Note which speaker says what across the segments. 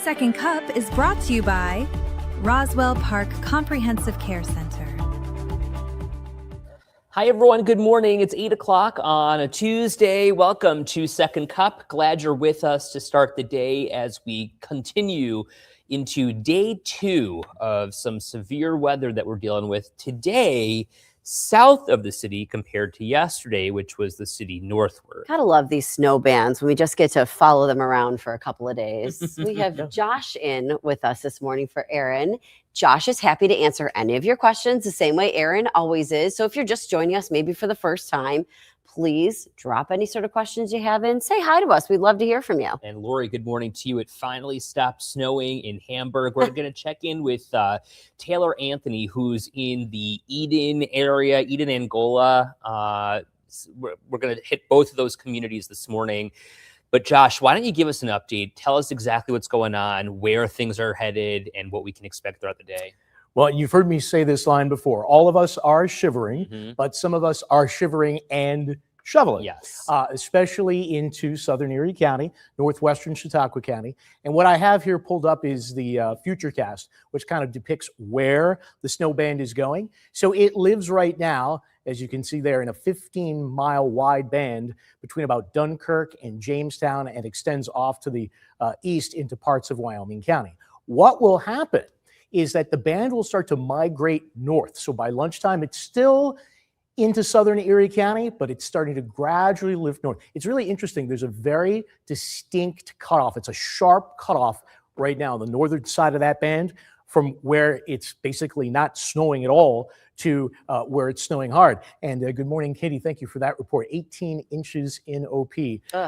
Speaker 1: Second Cup is brought to you by Roswell Park Comprehensive Care Center.
Speaker 2: Hi, everyone. Good morning. It's 8 o'clock on a Tuesday. Welcome to Second Cup. Glad you're with us to start the day as we continue into day 2 of some severe weather that we're dealing with today south of the city compared to yesterday, which was the city northward.
Speaker 3: Gotta love these snow bands when we just get to follow them around for a couple of days. We have Josh in with us this morning for Aaron. Josh is happy to answer any of your questions the same way Aaron always is. So if you're just joining us maybe for the first time, please drop any sort of questions you have in. Say hi to us. We'd love to hear from you.
Speaker 2: And Lori, good morning to you. It finally stopped snowing in Hamburg. We're going to check in with Taylor Anthony, who's in the Eden area, Eden, Angola. We're going to hit both of those communities this morning. But Josh, why don't you give us an update? Tell us exactly what's going on, where things are headed, and what we can expect throughout the day.
Speaker 4: Well, you've heard me say this line before. All of us are shivering, but some of us are shivering and shoveling.
Speaker 2: Yes.
Speaker 4: Especially into southern Erie County, northwestern Chautauqua County. And what I have here pulled up is the Futurecast, which kind of depicts where the snow band is going. So it lives right now, as you can see there, in a 15-mile wide band between about Dunkirk and Jamestown, and extends off to the east into parts of Wyoming County. What will happen is that the band will start to migrate north. So by lunchtime, it's still into southern Erie County, but it's starting to gradually lift north. It's really interesting. There's a very distinct cutoff. It's a sharp cutoff right now on the northern side of that band, from where it's basically not snowing at all to where it's snowing hard. And good morning, Katie. Thank you for that report. 18 inches in OP.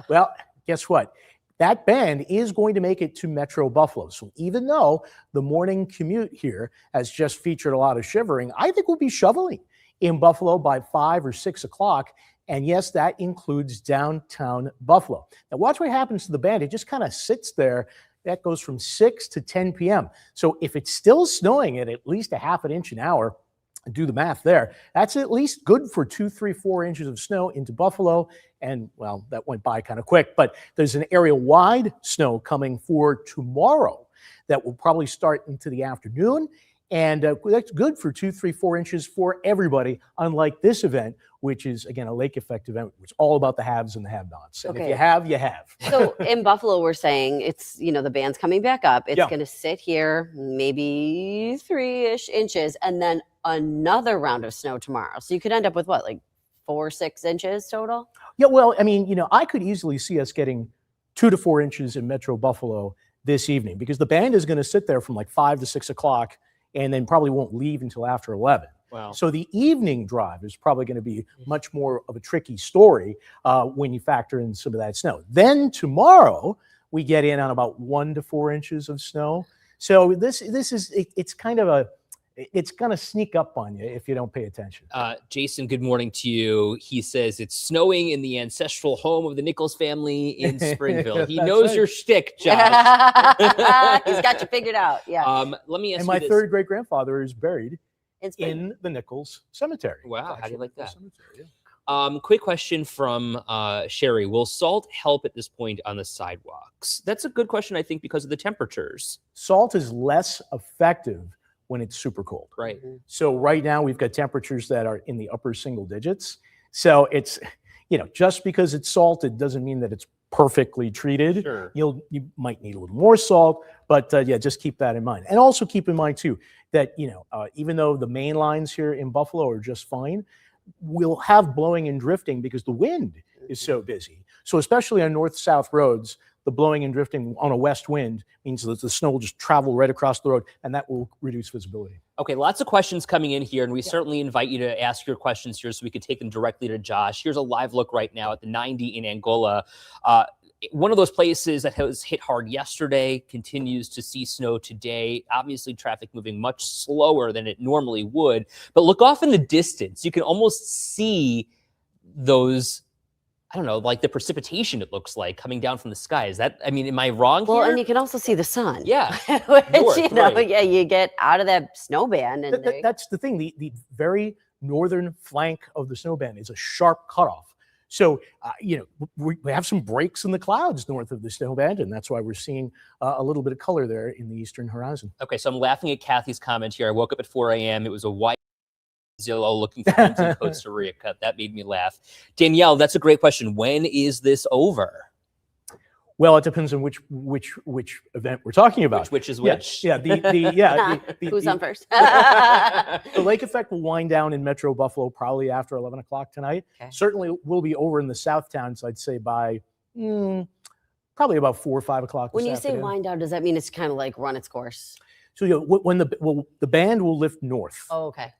Speaker 4: Well, guess what? That band is going to make it to Metro Buffalo. So even though the morning commute here has just featured a lot of shivering, I think we'll be shoveling in Buffalo by 5 or 6 o'clock. And yes, that includes downtown Buffalo. Now watch what happens to the band. It just kind of sits there. That goes from 6 to 10 p.m. So if it's still snowing at least a half an inch an hour, do the math there, that's at least good for 2, 3, 4 inches of snow into Buffalo. And well, that went by kind of quick, but there's an area-wide snow coming for tomorrow that will probably start into the afternoon. And that's good for 2, 3, 4 inches for everybody, unlike this event, which is, again, a lake effect event. It's all about the haves and the have-nots. And if you have, you have.
Speaker 3: So in Buffalo, we're saying it's, the band's coming back up. It's going to sit here maybe 3-ish inches and then another round of snow tomorrow. So you could end up with what, like 4, 6 inches total?
Speaker 4: Yeah, well, I mean, I could easily see us getting 2 to 4 inches in Metro Buffalo this evening, because the band is going to sit there from like 5 to 6 o'clock and then probably won't leave until after 11.
Speaker 2: Wow.
Speaker 4: So the evening drive is probably going to be much more of a tricky story when you factor in some of that snow. Then tomorrow we get in on about 1 to 4 inches of snow. So it's kind of it's going to sneak up on you if you don't pay attention.
Speaker 2: Jason, good morning to you. He says it's snowing in the ancestral home of the Nichols family in Springville. He knows your shtick, Josh.
Speaker 3: He's got you figured out. Yeah.
Speaker 2: Let me ask
Speaker 4: and
Speaker 2: you
Speaker 4: my
Speaker 2: this.
Speaker 4: third great grandfather is buried in the Nichols Cemetery.
Speaker 2: Wow, how do you like that?
Speaker 4: Cemetery,
Speaker 2: Quick question from Sherry. Will salt help at this point on the sidewalks? That's a good question, I think, because of the temperatures.
Speaker 4: Salt is less effective when it's super cold.
Speaker 2: Right.
Speaker 4: So right now we've got temperatures that are in the upper single digits. So it's, just because it's salted doesn't mean that it's perfectly treated.
Speaker 2: Sure.
Speaker 4: You might need a little more salt, but just keep that in mind. And also keep in mind too, that, even though the main lines here in Buffalo are just fine, we'll have blowing and drifting because the wind is so busy. So especially on north-south roads, the blowing and drifting on a west wind means that the snow will just travel right across the road, and that will reduce visibility.
Speaker 2: Okay, lots of questions coming in here, and we certainly invite you to ask your questions here so we can take them directly to Josh. Here's a live look right now at the 90 in Angola. One of those places that was hit hard yesterday continues to see snow today. Obviously, traffic moving much slower than it normally would. But look off in the distance. You can almost see those, I don't know, like the precipitation it looks like coming down from the sky. Is that, am I wrong here?
Speaker 3: Well, and you can also see the sun.
Speaker 2: Yeah.
Speaker 3: Which,
Speaker 2: North,
Speaker 3: yeah, you get out of that snow band. And
Speaker 4: that's the thing. The very northern flank of the snow band is a sharp cutoff. So, we have some breaks in the clouds north of the snow band, and that's why we're seeing a little bit of color there in the eastern horizon.
Speaker 2: Okay, so I'm laughing at Kathy's comment here. I woke up at 4 a.m. It was a white Zillow looking for homes in Costa Rica. That made me laugh. Danielle, that's a great question. When is this over?
Speaker 4: Well, it depends on which event we're talking about.
Speaker 2: Which is
Speaker 4: Yeah,
Speaker 2: which?
Speaker 4: Yeah,
Speaker 3: Who's on first?
Speaker 4: the lake effect will wind down in Metro Buffalo probably after 11 o'clock tonight.
Speaker 3: Okay.
Speaker 4: Certainly will be over in the South Towns, I'd say by probably about 4 or 5 o'clock.
Speaker 3: When
Speaker 4: this
Speaker 3: you say
Speaker 4: afternoon.
Speaker 3: wind down, does that mean it's kind of like run its course?
Speaker 4: So when the band will lift north,
Speaker 3: Oh, okay.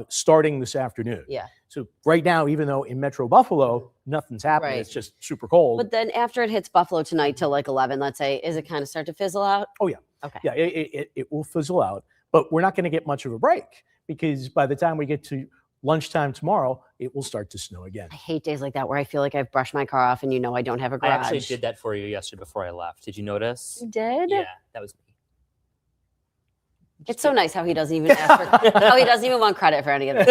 Speaker 4: starting this afternoon.
Speaker 3: Yeah.
Speaker 4: So right now, even though in Metro Buffalo nothing's happening,
Speaker 3: Right.
Speaker 4: it's just super cold.
Speaker 3: But then after it hits Buffalo tonight till like 11, let's say, is it kind of start to fizzle out?
Speaker 4: Oh, yeah.
Speaker 3: Okay.
Speaker 4: Yeah, it will fizzle out, but we're not going to get much of a break because by the time we get to lunchtime tomorrow, it will start to snow again.
Speaker 3: I hate days like that where I feel like I've brushed my car off and I don't have a
Speaker 2: I
Speaker 3: garage.
Speaker 2: actually did that for you yesterday before I left. Did you notice?
Speaker 3: You did?
Speaker 2: Yeah, that was me.
Speaker 3: It's so nice how he doesn't even ask for, how he doesn't even want credit for any of this.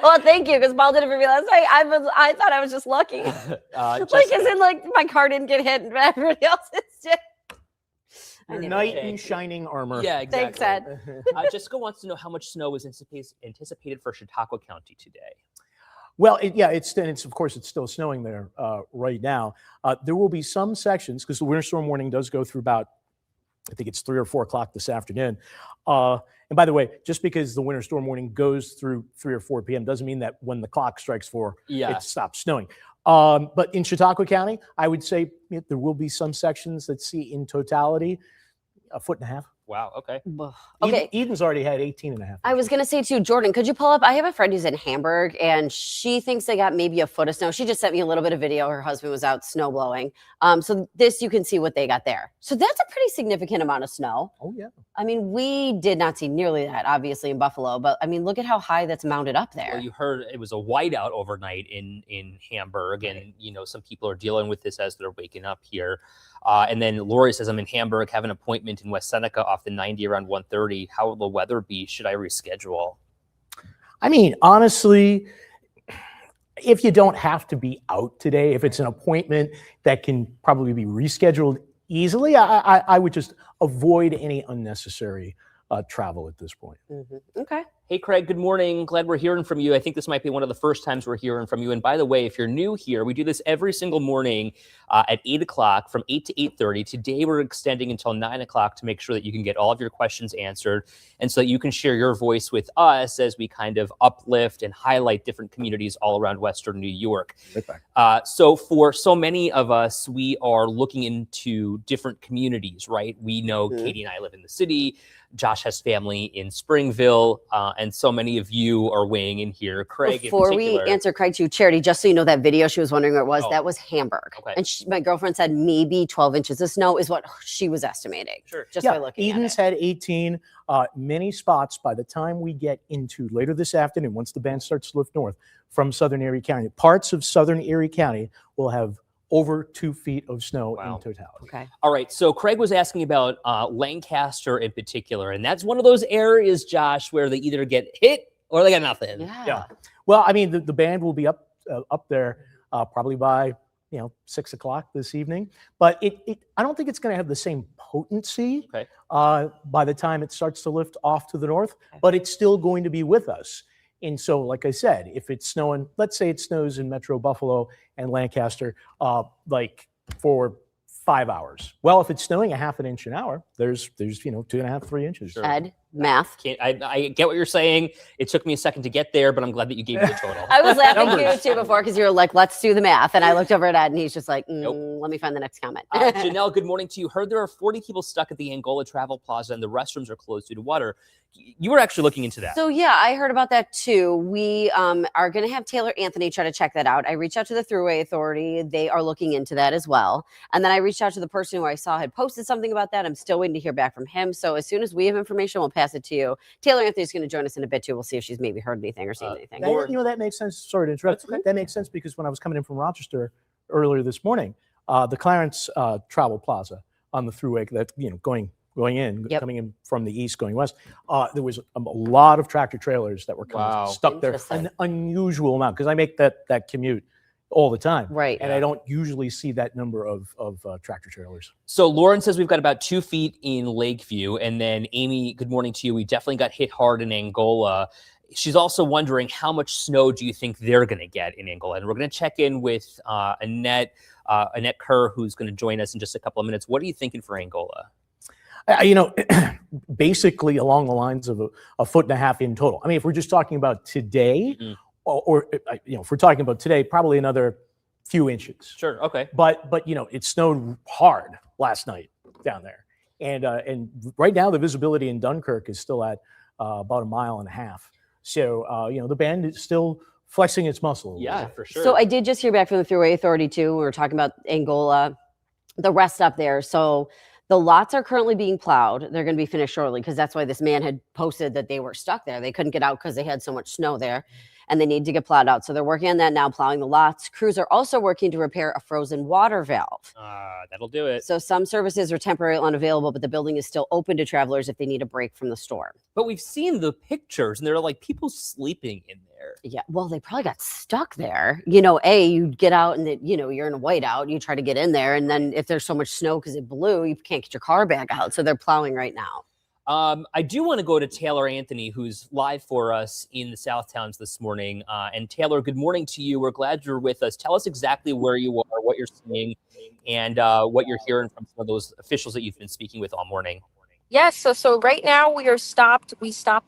Speaker 3: Well, thank you, because Paul did it for me last night. I thought I was just lucky. Like, as in, like, my car didn't get hit and everybody else's did. I
Speaker 4: Your
Speaker 3: knew
Speaker 4: knight
Speaker 3: it.
Speaker 4: in shining armor.
Speaker 2: Yeah, exactly.
Speaker 3: Thanks, Ed.
Speaker 2: Jessica wants to know how much snow is anticipated for Chautauqua County today.
Speaker 4: Well, it's of course it's still snowing there right now. There will be some sections because the winter storm warning does go through about, I think it's 3 or 4 o'clock this afternoon. And by the way, just because the winter storm warning goes through 3 or 4 p.m. doesn't mean that when the clock strikes 4,
Speaker 2: Yeah.
Speaker 4: it stops snowing. But in Chautauqua County, I would say there will be some sections that see in totality 1.5 feet.
Speaker 2: Wow. Okay.
Speaker 3: Okay.
Speaker 4: Eden's already had 18.5.
Speaker 3: I was going to say too, Jordan, could you pull up? I have a friend who's in Hamburg and she thinks they got maybe a foot of snow. She just sent me a little bit of video. Her husband was out snow blowing. So this, you can see what they got there. So that's a pretty significant amount of snow.
Speaker 4: Oh, yeah.
Speaker 3: I mean, we did not see nearly that, obviously, in Buffalo, but I mean, look at how high that's mounted up there.
Speaker 2: Well, you heard it was a whiteout overnight in Hamburg, and some people are dealing with this as they're waking up here. And then Lori says, I'm in Hamburg, have an appointment in West Seneca off the 90 around 1:30. How will the weather be? Should I reschedule?
Speaker 4: I mean, honestly, if you don't have to be out today, if it's an appointment that can probably be rescheduled easily, I would just avoid any unnecessary travel at this point.
Speaker 3: Okay.
Speaker 2: Hey, Craig, good morning. Glad we're hearing from you. I think this might be one of the first times we're hearing from you. And by the way, if you're new here, we do this every single morning at 8 o'clock from 8 to 8:30. Today, we're extending until 9 o'clock to make sure that you can get all of your questions answered and so that you can share your voice with us as we kind of uplift and highlight different communities all around Western New York.
Speaker 4: Right back.
Speaker 2: So for so many of us, we are looking into different communities, right? We know Katie and I live in the city. Josh has family in Springville, and so many of you are weighing in here. Craig,
Speaker 3: Before
Speaker 2: in
Speaker 3: we
Speaker 2: particular.
Speaker 3: answer Craig to Charity, just so you know, that video she was wondering where it was,
Speaker 2: Oh.
Speaker 3: that was Hamburg.
Speaker 2: Okay.
Speaker 3: And my girlfriend said maybe 12 inches of snow is what she was estimating.
Speaker 2: Sure.
Speaker 3: Just by
Speaker 4: Yeah,
Speaker 3: looking
Speaker 4: Eden's
Speaker 3: at it.
Speaker 4: had 18. Many spots by the time we get into later this afternoon, once the band starts to lift north from southern Erie County, parts of southern Erie County will have over 2 feet of snow
Speaker 2: Wow.
Speaker 4: in totality.
Speaker 3: Okay.
Speaker 2: All right. So Craig was asking about Lancaster in particular, and that's one of those areas, Josh, where they either get hit or they got nothing.
Speaker 3: Yeah.
Speaker 4: Well, I mean, the band will be up there probably by 6 o'clock this evening, but I don't think it's going to have the same potency
Speaker 2: Okay.
Speaker 4: by the time it starts to lift off to the north, but it's still going to be with us. And so, like I said, if it's snowing, let's say it snows in Metro Buffalo and Lancaster, like for 5 hours. Well, if it's snowing a half an inch an hour, there's 2.5, 3 inches.
Speaker 2: Sure.
Speaker 3: Ed, math.
Speaker 2: I get what you're saying. It took me a second to get there, but I'm glad that you gave me the total.
Speaker 3: I was laughing at you
Speaker 2: Numbers.
Speaker 3: too before because you were like, let's do the math. And I looked over at Ed and he's just like,
Speaker 2: Nope.
Speaker 3: let me find the next comment.
Speaker 2: Janelle, good morning to you. Heard there are 40 people stuck at the Angola Travel Plaza and the restrooms are closed due to water. You were actually looking into that.
Speaker 3: So yeah, I heard about that too. We are going to have Taylor Anthony try to check that out. I reached out to the Thruway Authority. They are looking into that as well. And then I reached out to the person who I saw had posted something about that. I'm still waiting to hear back from him. So as soon as we have information, we'll pass it to you. Taylor Anthony's going to join us in a bit too. We'll see if she's maybe heard anything or seen anything.
Speaker 4: That makes sense. Sorry to interrupt.
Speaker 2: That's okay.
Speaker 4: That makes sense because when I was coming in from Rochester earlier this morning, the Clarence Travel Plaza on the Thruway, that going in,
Speaker 3: Yep.
Speaker 4: coming in from the east, going west, there was a lot of tractor trailers that were
Speaker 2: Wow.
Speaker 4: stuck there,
Speaker 3: Interesting.
Speaker 4: an unusual amount because I make that commute all the time.
Speaker 3: Right.
Speaker 4: And I don't usually see that number of tractor trailers.
Speaker 2: So Lauren says we've got about 2 feet in Lakeview. And then Amy, good morning to you. We definitely got hit hard in Angola. She's also wondering how much snow do you think they're going to get in Angola? And we're going to check in with Annette Kerr, who's going to join us in just a couple of minutes. What are you thinking for Angola?
Speaker 4: Basically along the lines of a foot and a half in total. I mean, if we're just talking about today, or if we're talking about today, probably another few inches.
Speaker 2: Sure. Okay.
Speaker 4: But it snowed hard last night down there, and right now the visibility in Dunkirk is still at about 1.5 miles. So the band is still flexing its muscle. a little
Speaker 2: Yeah,
Speaker 4: bit.
Speaker 2: for sure.
Speaker 3: So I did just hear back from the Thruway Authority too. We were talking about Angola, the rest up there. So the lots are currently being plowed. They're going to be finished shortly because that's why this man had posted that they were stuck there. They couldn't get out because they had so much snow there and they need to get plowed out. So they're working on that now, plowing the lots. Crews are also working to repair a frozen water valve.
Speaker 2: That'll do it.
Speaker 3: So some services are temporarily unavailable, but the building is still open to travelers if they need a break from the storm.
Speaker 2: But we've seen the pictures and there are like people sleeping in there.
Speaker 3: Yeah, well, they probably got stuck there. You get out and you're in a whiteout. You try to get in there, and then if there's so much snow because it blew, you can't get your car back out. So they're plowing right now.
Speaker 2: I do want to go to Taylor Anthony, who's live for us in the South Towns this morning. And Taylor, good morning to you. We're glad you're with us. Tell us exactly where you are, what you're seeing, and what you're hearing from some of those officials that you've been speaking with all morning.
Speaker 5: Yes, so right now we stopped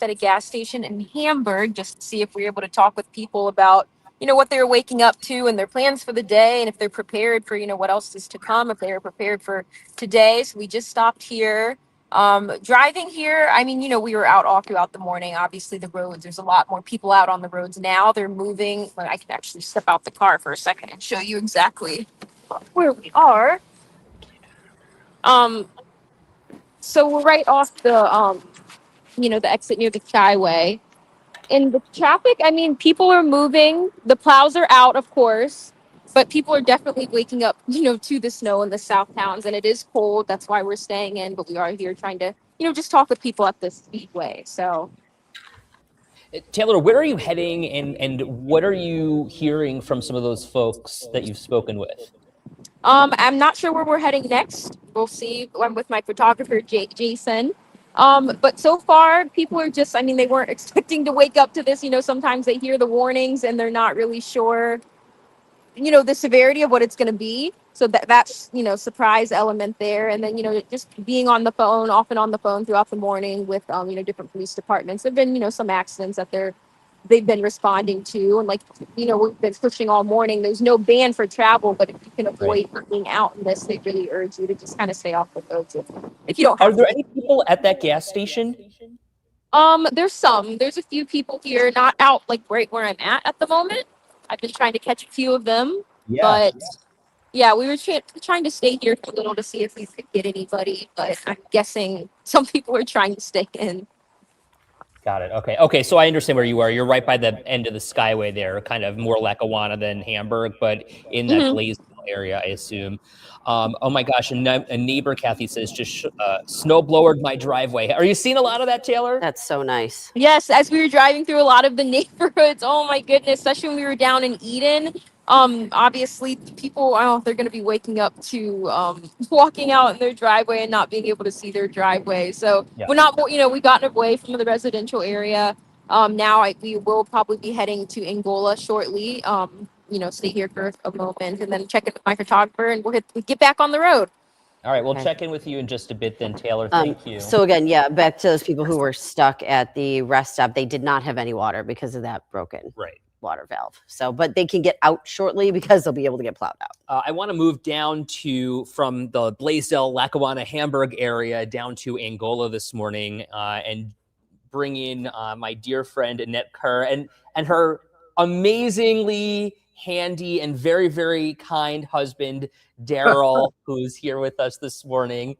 Speaker 5: at a gas station in Hamburg just to see if we were able to talk with people about, what they're waking up to and their plans for the day, and if they're prepared for, what else is to come, if they are prepared for today. So we just stopped here. Driving here, we were out all throughout the morning. Obviously the roads, there's a lot more people out on the roads now. They're moving. I can actually step out the car for a second and show you exactly where we are. So we're right off the, the exit near the Skyway. In the traffic, people are moving. The plows are out, of course, but people are definitely waking up, to the snow in the South Towns, and it is cold. That's why we're staying in, but we are here trying to, just talk with people at the speedway. So,
Speaker 2: Taylor, where are you heading, and what are you hearing from some of those folks that you've spoken with?
Speaker 5: I'm not sure where we're heading next. We'll see. I'm with my photographer, Jason. But so far, people are just, they weren't expecting to wake up to this. Sometimes they hear the warnings and they're not really sure, the severity of what it's going to be. So that's, surprise element there. And then, just being on the phone, often on the phone throughout the morning with, different police departments. There've been, some accidents that they've been responding to. And we've been pushing all morning. There's no ban for travel, but if you can avoid being out in this, they really urge you to just kind of stay off the roads if you don't have
Speaker 2: Are there any people at that gas station?
Speaker 5: There's a few people here, not out right where I'm at the moment. I've been trying to catch a few of them, but yeah, we were trying to stay here for a little to see if we could get anybody, but I'm guessing some people are trying to stay in.
Speaker 2: Got it. Okay. So I understand where you are. You're right by the end of the Skyway there, kind of more Lackawanna than Hamburg, but in that Blaisdell area, I assume. Oh my gosh. A neighbor, Kathy, says just snow blowered my driveway. Are you seeing a lot of that, Taylor?
Speaker 3: That's so nice.
Speaker 5: Yes, as we were driving through a lot of the neighborhoods, oh my goodness, especially when we were down in Eden. Obviously people, they're going to be waking up to walking out in their driveway and not being able to see their driveway. So we're not, we've gotten away from the residential area. Now we will probably be heading to Angola shortly. Stay here for a moment and then check in with my photographer, and we'll get back on the road.
Speaker 2: All right, we'll check in with you in just a bit then, Taylor. Thank you.
Speaker 3: So again, back to those people who were stuck at the rest stop. They did not have any water because of that broken water valve. So, but they can get out shortly because they'll be able to get plowed out.
Speaker 2: I want to move down from the Blaisdell, Lackawanna, Hamburg area down to Angola this morning and bring in my dear friend Annette Kerr and her amazingly handy and very, very kind husband, Daryl, who's here with us this morning.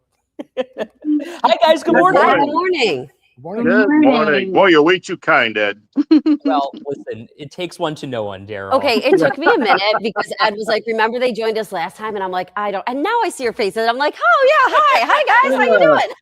Speaker 2: Hi, guys. Good morning.
Speaker 3: Good morning.
Speaker 4: Morning.
Speaker 6: Good morning. Boy, you're way too kind, Ed.
Speaker 2: Well, listen, it takes one to know one, Daryl.
Speaker 3: Okay, it took me a minute because Ed was like, "Remember they joined us last time?" And I'm like, "I don't." And now I see your face, and I'm like, "Oh yeah, hi guys, how you doing?"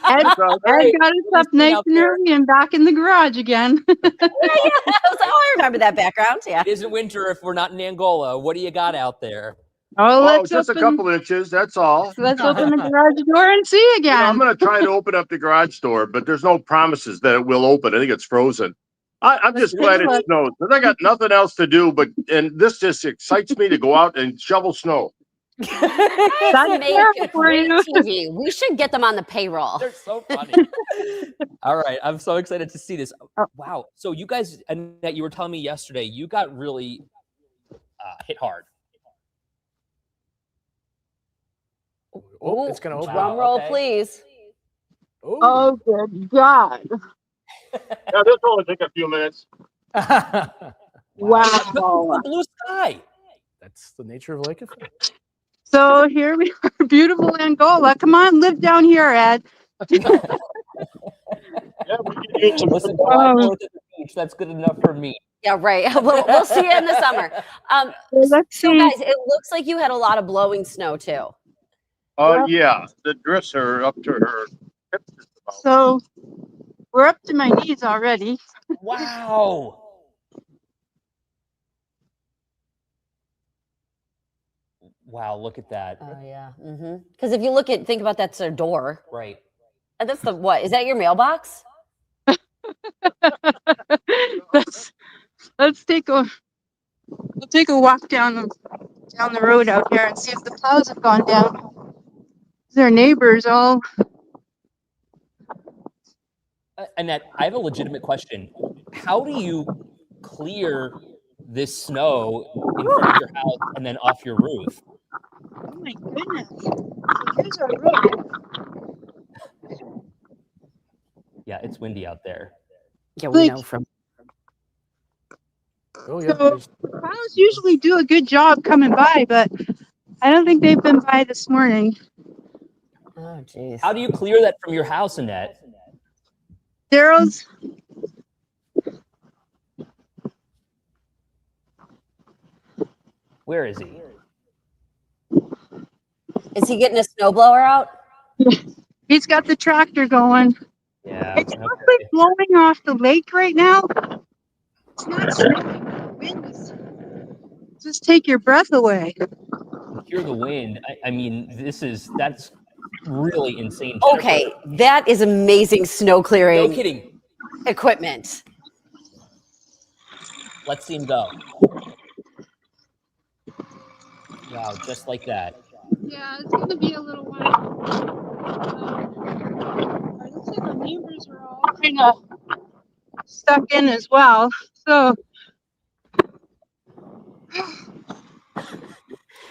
Speaker 7: Ed got us up nice and early and back in the garage again.
Speaker 3: Yeah. I was like, "Oh, I remember that background." Yeah.
Speaker 2: It isn't winter if we're not in Angola. What do you got out there?
Speaker 7: Oh, let's
Speaker 6: Just a couple inches, that's all.
Speaker 7: let's open the garage door and see
Speaker 6: You know, I'm
Speaker 7: again.
Speaker 6: going to try to open up the garage door, but there's no promises that it will open. I think it's frozen. I'm just glad it snows. But I got nothing else to do, and this just excites me to go out and shovel snow.
Speaker 3: Make
Speaker 7: terrible
Speaker 3: a
Speaker 7: for
Speaker 3: great
Speaker 7: you.
Speaker 3: TV. We should get them on the payroll.
Speaker 2: They're so funny. All right, I'm so excited to see this. Wow. So you guys, Annette, you were telling me yesterday, you got really hit hard.
Speaker 4: Oh, it's going to open.
Speaker 3: Drum roll,
Speaker 2: okay.
Speaker 3: please.
Speaker 7: Oh, good God.
Speaker 6: Yeah, this will only take a few minutes.
Speaker 7: Wow.
Speaker 2: Blue sky.
Speaker 4: That's the nature of Lake Effect.
Speaker 7: So here we are, beautiful Angola. Come on, live down here, Ed.
Speaker 6: Yeah, we can use some.
Speaker 2: Listen, July 4th at the beach. That's good enough for me.
Speaker 3: Yeah, right. We'll see you in the summer.
Speaker 7: Let's
Speaker 3: So
Speaker 7: see.
Speaker 3: guys, it looks like you had a lot of blowing snow too.
Speaker 6: Yeah, the drifts are up to her hips.
Speaker 7: So we're up to my knees already.
Speaker 2: Wow. Wow, look at that.
Speaker 3: Oh yeah. Because if you think about that's their door.
Speaker 2: Right.
Speaker 3: And that's what? Is that your mailbox?
Speaker 7: Let's take a walk down the road out here and see if the plows have gone down. Their neighbors all.
Speaker 2: Annette, I have a legitimate question. How do you clear this snow in front of your house and then off your roof?
Speaker 7: Oh my goodness! So here's our road.
Speaker 2: Yeah, it's windy out there.
Speaker 3: Yeah, we
Speaker 7: Like-
Speaker 3: know from.
Speaker 4: Oh, yeah.
Speaker 7: So plows usually do a good job coming by, but I don't think they've been by this morning.
Speaker 3: Oh jeez.
Speaker 2: How do you clear that from your house, Annette?
Speaker 7: Daryl's.
Speaker 2: Where is he?
Speaker 3: Is he getting a snowblower out?
Speaker 7: He's got the tractor going.
Speaker 2: Yeah.
Speaker 7: It's
Speaker 2: okay.
Speaker 7: mostly blowing off the lake right now. It's not snowing. The winds just take your breath away.
Speaker 2: Hear the wind. I mean, that's really insane.
Speaker 3: Okay, that is amazing snow
Speaker 2: No
Speaker 3: clearing
Speaker 2: kidding.
Speaker 3: equipment.
Speaker 2: Let's see him go. Wow, just like that.
Speaker 7: Yeah, it's gonna be a little while. It looks like our neighbors are all kind of stuck in as well. So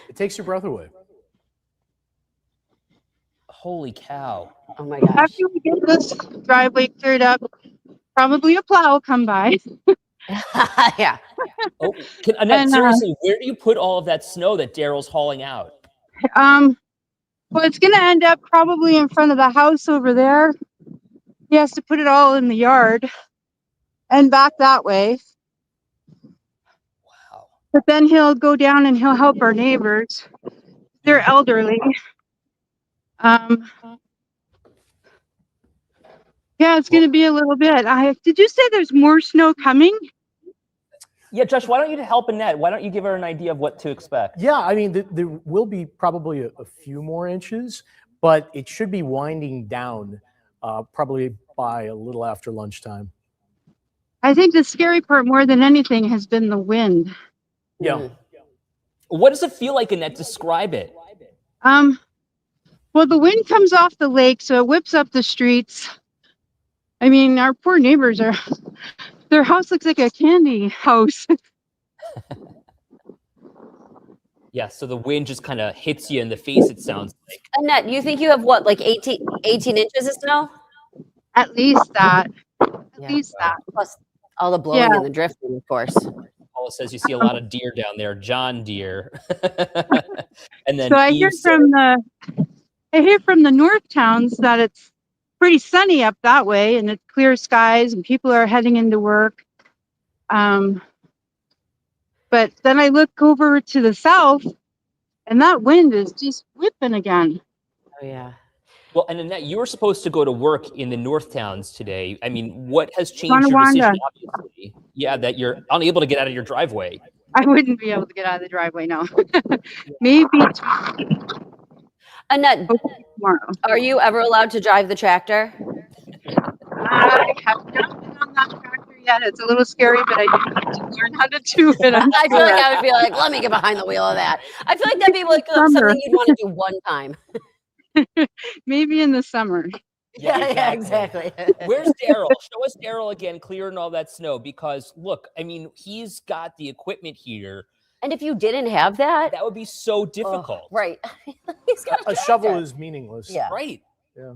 Speaker 4: It takes your breath away.
Speaker 2: Holy cow.
Speaker 3: Oh my gosh.
Speaker 7: after we get this driveway cleared up, probably a plow will come by.
Speaker 3: Yeah.
Speaker 2: Oh, Annette,
Speaker 7: And,
Speaker 2: seriously, where do you put all of that snow that Daryl's hauling out?
Speaker 7: Well, it's gonna end up probably in front of the house over there. He has to put it all in the yard and back that way.
Speaker 2: Wow.
Speaker 7: But then he'll go down and he'll help our neighbors. They're elderly. Yeah, it's gonna be a little bit. Did you say there's more snow coming?
Speaker 2: Yeah, Josh, why don't you help Annette? Why don't you give her an idea of what to expect?
Speaker 4: Yeah, I mean, there will be probably a few more inches, but it should be winding down probably by a little after lunchtime.
Speaker 7: I think the scary part more than anything has been the wind.
Speaker 4: Yeah.
Speaker 2: What does it feel like, Annette? Describe it.
Speaker 7: Well, the wind comes off the lake, so it whips up the streets. I mean, our poor neighbors their house looks like a candy house.
Speaker 2: Yeah, so the wind just kind of hits you in the face, it sounds like.
Speaker 3: Annette, you think you have what, like 18 inches of snow?
Speaker 7: At least that.
Speaker 3: Yeah.
Speaker 7: At least that.
Speaker 3: Plus all the blowing
Speaker 7: Yeah.
Speaker 3: and the drifting, of course.
Speaker 2: Paula says you see a lot of deer down there, John Deere. And then
Speaker 7: So I
Speaker 2: Eve
Speaker 7: hear
Speaker 2: said-
Speaker 7: from the north towns that it's pretty sunny up that way, and it's clear skies, and people are heading into work. But then I look over to the south, and that wind is just whipping again.
Speaker 3: Oh yeah.
Speaker 2: Well, and Annette, you were supposed to go to work in the North Towns today. I mean, what has changed your
Speaker 7: Tonawanda.
Speaker 2: decision? Obviously, yeah, that you're unable to get out of your driveway.
Speaker 7: I wouldn't be able to get out of the driveway now. Maybe
Speaker 3: Annette,
Speaker 7: tomorrow.
Speaker 3: are you ever allowed to drive the tractor?
Speaker 7: I have not been on that tractor yet. It's a little scary, but I do need to learn how to do it.
Speaker 3: I feel like I would be like, let me get behind the wheel of that. I feel like that'd be like something you'd want to do one time.
Speaker 7: Maybe in the summer.
Speaker 3: Yeah, exactly.
Speaker 2: Where's Daryl? Show us Daryl again, clearing all that snow. Because look, I mean, he's got the equipment here.
Speaker 3: And if you didn't have that,
Speaker 2: That would be so difficult.
Speaker 3: right? He's got
Speaker 4: A shovel is meaningless.
Speaker 3: Yeah.
Speaker 2: Right.
Speaker 4: Yeah.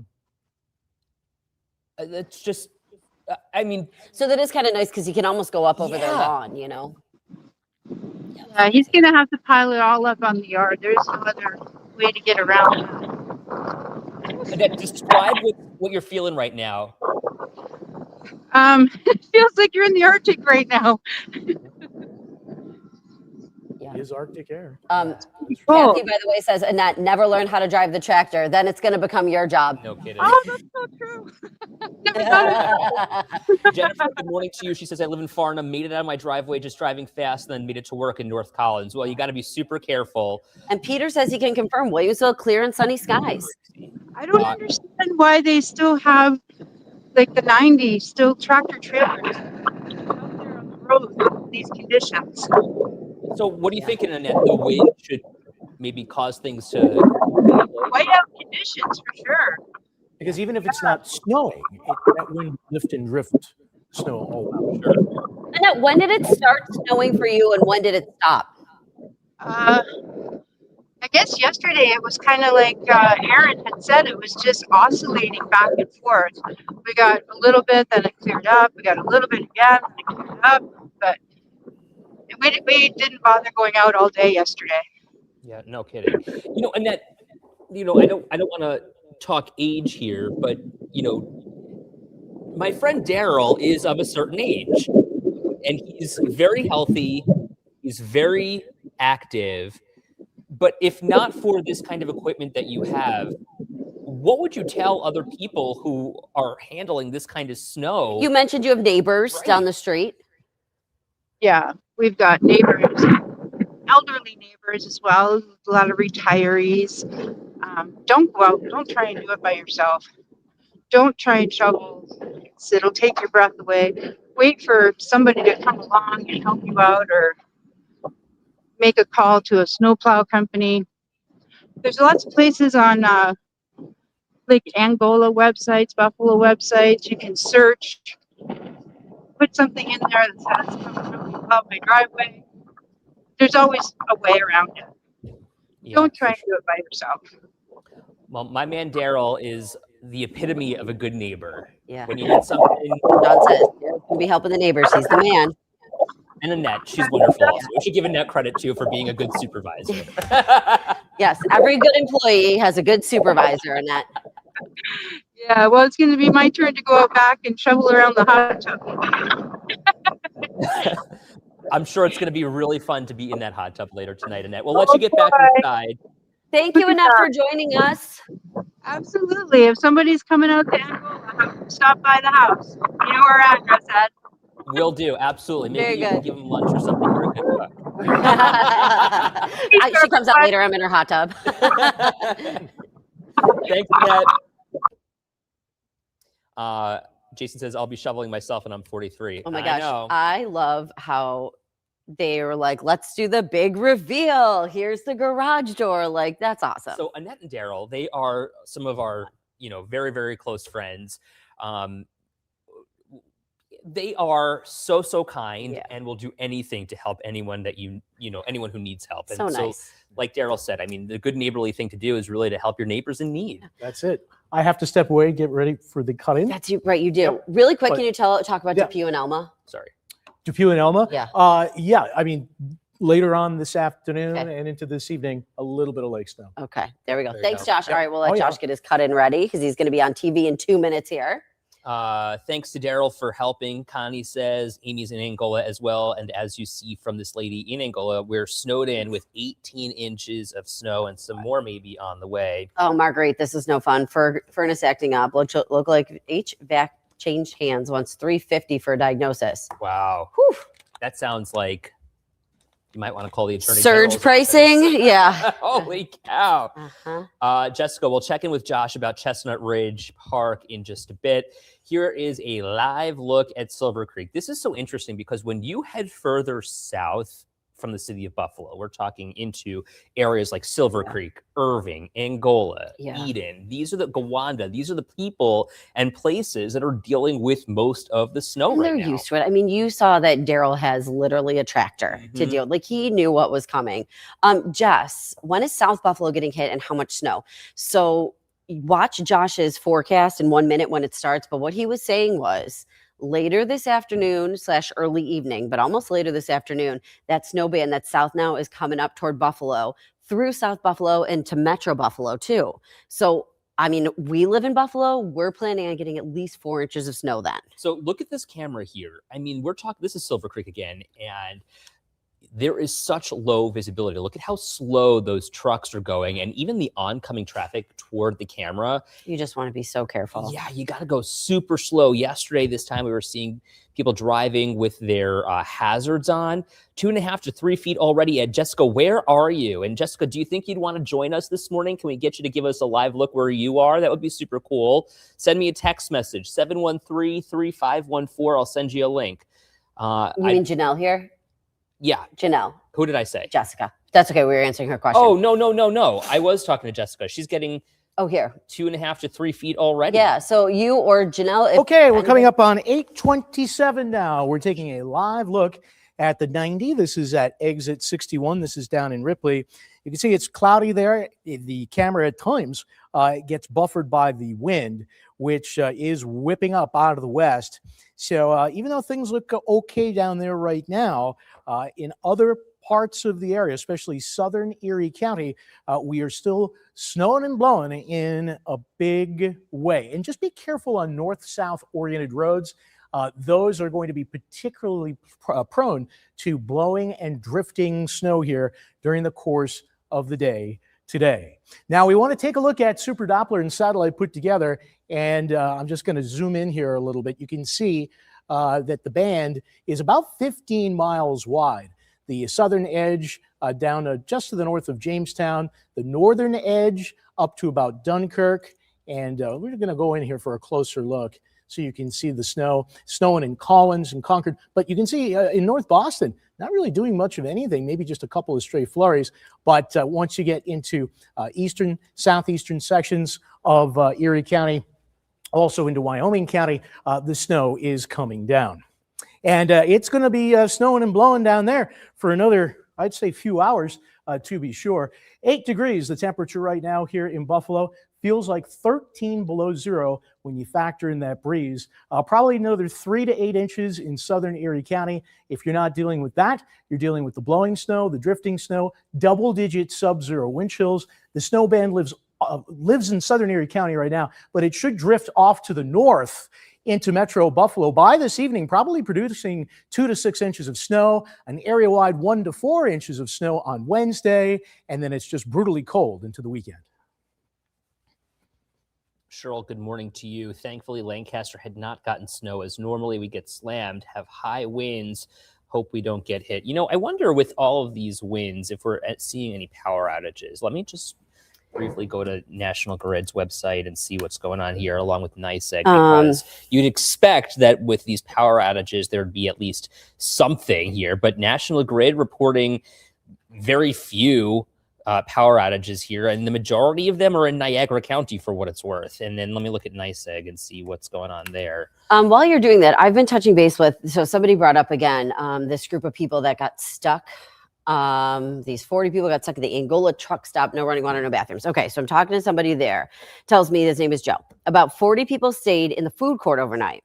Speaker 2: That's just, I mean,
Speaker 3: So that is kind of nice because you can almost go up over their
Speaker 2: Yeah.
Speaker 3: lawn, you know.
Speaker 7: Yeah, he's gonna have to pile it all up on the yard. There's no other way to get around that.
Speaker 2: Annette, describe what you're feeling right now.
Speaker 7: It feels like you're in the Arctic right now.
Speaker 3: Yeah.
Speaker 4: Is Arctic air.
Speaker 7: Oh,
Speaker 3: Kathy, by the way, says Annette never learned how to drive the tractor. Then it's going to become your job.
Speaker 2: No kidding.
Speaker 7: oh, that's so true. Never thought of
Speaker 2: Jennifer, good morning to you. She says, I live in Farnham, made it out of my driveway just driving fast, and then made it to work in North Collins. Well, you got to be super careful.
Speaker 3: And Peter says he can confirm Williamsville clear and sunny skies.
Speaker 7: I don't understand why they still have like the 90 still tractor trailers out there on the road with these conditions.
Speaker 2: So what are you thinking, Annette? The wind should maybe cause things to...
Speaker 7: Whiteout conditions for sure.
Speaker 4: Because even if it's not snowing, that wind lift and drift snow all out.
Speaker 3: Annette, when did it start snowing for you and when did it stop?
Speaker 7: I guess yesterday it was kind of like Aaron had said, it was just oscillating back and forth. We got a little bit, then it cleared up. We got a little bit again, then it cleared up. But we didn't bother going out all day yesterday.
Speaker 2: Yeah, no kidding. You know, Annette, you know, I don't want to talk age here, but, you know, my friend Daryl is of a certain age, and he's very healthy. He's very active. But if not for this kind of equipment that you have, what would you tell other people who are handling this kind of snow?
Speaker 3: You mentioned you have neighbors
Speaker 2: Right.
Speaker 3: down the street.
Speaker 7: Yeah, we've got neighbors, elderly neighbors as well, a lot of retirees. Don't go out. Don't try and do it by yourself. Don't try and shovel. It'll take your breath away. Wait for somebody to come along and help you out, or make a call to a snowplow company. There's lots of places on like Angola websites, Buffalo websites. You can search, put something in there that says come up my driveway. There's always a way around it.
Speaker 2: Yeah,
Speaker 7: Don't try
Speaker 2: for
Speaker 7: and do it by yourself.
Speaker 2: Well, my man Daryl is the epitome of a good neighbor.
Speaker 3: Yeah.
Speaker 2: When you need something,
Speaker 3: John says he'll be helping the neighbors. He's the man.
Speaker 2: and Annette, she's wonderful also. We should give Annette credit too for being a good supervisor.
Speaker 3: Yes, every good employee has a good supervisor, Annette.
Speaker 7: Yeah, well, it's going to be my turn to go out back and shovel around the hot tub.
Speaker 2: I'm sure it's going to be really fun to be in that hot tub later tonight, Annette. We'll let you get back inside.
Speaker 3: Thank you, Annette, for joining us.
Speaker 7: Absolutely. If somebody's coming out to Angola, stop by the house. You know our address at.
Speaker 2: Will do, absolutely. Maybe
Speaker 3: Very
Speaker 2: you can
Speaker 3: good.
Speaker 2: give them lunch or something. You're a good cook.
Speaker 3: She comes out later. I'm in her hot tub.
Speaker 2: Thanks, Annette. Jason says, I'll be shoveling myself and I'm 43.
Speaker 3: Oh my
Speaker 2: I
Speaker 3: gosh.
Speaker 2: know.
Speaker 3: I love how they were like, let's do the big reveal. Here's the garage door. Like, that's awesome.
Speaker 2: So Annette and Daryl, they are some of our, very, very close friends. They are so kind
Speaker 3: Yeah.
Speaker 2: and will do anything to help anyone that anyone who needs help. And
Speaker 3: so nice.
Speaker 2: like Daryl said, I mean, the good neighborly thing to do is really to help your neighbors in need.
Speaker 4: That's it. I have to step away, get ready for the cut-in.
Speaker 3: That's you, right? You do.
Speaker 4: Yep.
Speaker 3: Really quick,
Speaker 4: But-
Speaker 3: can you talk about
Speaker 4: Yeah.
Speaker 3: Depew and Elma?
Speaker 2: Sorry.
Speaker 4: Depew and Elma?
Speaker 3: Yeah.
Speaker 4: Yeah, I mean, later on this afternoon
Speaker 3: Okay.
Speaker 4: and into this evening, a little bit of lake snow.
Speaker 3: Okay, there we go.
Speaker 2: There you
Speaker 3: Thanks,
Speaker 2: go.
Speaker 3: Josh.
Speaker 4: Yep.
Speaker 3: All right, we'll let
Speaker 4: Oh, yeah.
Speaker 3: Josh get his cut in ready because he's going to be on TV in 2 minutes here.
Speaker 2: Thanks to Daryl for helping. Connie says Amy's in Angola as well. And as you see from this lady in Angola, we're snowed in with 18 inches of snow and some more maybe on the way.
Speaker 3: Oh, Marguerite, this is no fun. Furnace acting up. Look like HVAC changed hands. Wants $350 for a diagnosis.
Speaker 2: Wow.
Speaker 3: Whew.
Speaker 2: That sounds like you might want to call the attorney
Speaker 3: Surge
Speaker 2: General's
Speaker 3: pricing.
Speaker 2: office.
Speaker 3: Yeah.
Speaker 2: Holy cow.
Speaker 3: Uh-huh.
Speaker 2: Jessica, we'll check in with Josh about Chestnut Ridge Park in just a bit. Here is a live look at Silver Creek. This is so interesting because when you head further south from the city of Buffalo, we're talking into areas like Silver Creek, Irving, Angola, Eden. These are the Gowanda. These are the people and places that are dealing with most of the snow
Speaker 3: And
Speaker 2: right
Speaker 3: they're
Speaker 2: now.
Speaker 3: used to it. I mean, you saw that Daryl has literally a tractor to
Speaker 2: Mhm.
Speaker 3: deal. Like he knew what was coming. Jess, when is South Buffalo getting hit and how much snow? So watch Josh's forecast in 1 minute when it starts. But what he was saying was later this afternoon / early evening, but almost later this afternoon, that snow band that's south now is coming up toward Buffalo, through South Buffalo into Metro Buffalo too. So I mean, we live in Buffalo. We're planning on getting at least 4 inches of snow then.
Speaker 2: So look at this camera here. I mean, we're talking, this is Silver Creek again, and there is such low visibility. Look at how slow those trucks are going, and even the oncoming traffic toward the camera.
Speaker 3: You just want to be so careful.
Speaker 2: Yeah, you got to go super slow. Yesterday, this time we were seeing people driving with their hazards on, 2.5 to 3 feet already. And Jessica, where are you? And Jessica, do you think you'd want to join us this morning? Can we get you to give us a live look where you are? That would be super cool. Send me a text message, 713-3514. I'll send you a link.
Speaker 3: You mean Janelle here?
Speaker 2: Yeah.
Speaker 3: Janelle.
Speaker 2: Who did I say?
Speaker 3: Jessica. That's okay. We were answering her question.
Speaker 2: Oh, no. I was talking to Jessica. She's getting
Speaker 3: Oh, here.
Speaker 2: 2.5 to 3 feet already.
Speaker 3: Yeah. So you or Janelle.
Speaker 4: Okay, we're coming up on 8:27 now. We're taking a live look at the 90. This is at exit 61. This is down in Ripley. You can see it's cloudy there. The camera at times gets buffered by the wind, which is whipping up out of the west. So even though things look okay down there right now, in other parts of the area, especially southern Erie County, we are still snowing and blowing in a big way. And just be careful on north-south oriented roads. Those are going to be particularly prone to blowing and drifting snow here during the course of the day today. Now, we want to take a look at Super Doppler and satellite put together, and I'm just going to zoom in here a little bit. You can see that the band is about 15 miles wide. The southern edge down to just to the north of Jamestown, the northern edge up to about Dunkirk, and we're going to go in here for a closer look so you can see the snow snowing in Collins and Concord. But you can see in North Boston, not really doing much of anything, maybe just a couple of stray flurries. But once you get into eastern, southeastern sections of Erie County, also into Wyoming County, the snow is coming down. And it's going to be snowing and blowing down there for another, I'd say, few hours to be sure. 8 degrees, the temperature right now here in Buffalo. Feels like 13 below zero when you factor in that breeze. Probably another 3 to 8 inches in southern Erie County. If you're not dealing with that, you're dealing with the blowing snow, the drifting snow, double-digit sub-zero wind chills. The snow band lives in southern Erie County right now, but it should drift off to the north into Metro Buffalo by this evening, probably producing 2 to 6 inches of snow, an area-wide 1 to 4 inches of snow on Wednesday, and then it's just brutally cold into the weekend.
Speaker 2: Cheryl, good morning to you. Thankfully, Lancaster had not gotten snow, as normally we get slammed, have high winds. Hope we don't get hit. You know, I wonder with all of these winds if we're seeing any power outages. Let me just briefly go to National Grid's website and see what's going on here, along with NYSEG, because you'd expect that with these power outages, there'd be at least something here. But National Grid reporting very few power outages here, and the majority of them are in Niagara County for what it's worth. And then let me look at NYSEG and see what's going on there.
Speaker 3: While you're doing that, I've been touching base with, so somebody brought up again, this group of people that got stuck. These 40 people got stuck at the Angola truck stop, no running water, no bathrooms. Okay, so I'm talking to somebody there, tells me his name is Joe. About 40 people stayed in the food court overnight.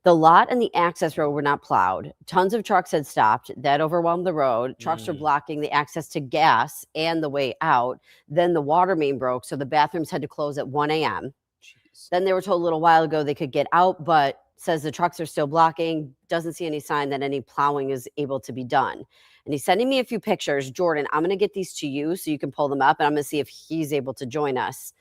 Speaker 3: The lot and the access road were not plowed. Tons of trucks had stopped. That overwhelmed the road. Trucks were blocking the access to gas and the way out. Then the water main broke, so the bathrooms had to close at 1 a.m.
Speaker 2: Jeez.
Speaker 3: Then they were told a little while ago they could get out, but says the trucks are still blocking. Doesn't see any sign that any plowing is able to be done. And he's sending me a few pictures. Jordan, I'm going to get these to you so you can pull them up, and I'm going to see if he's able to join us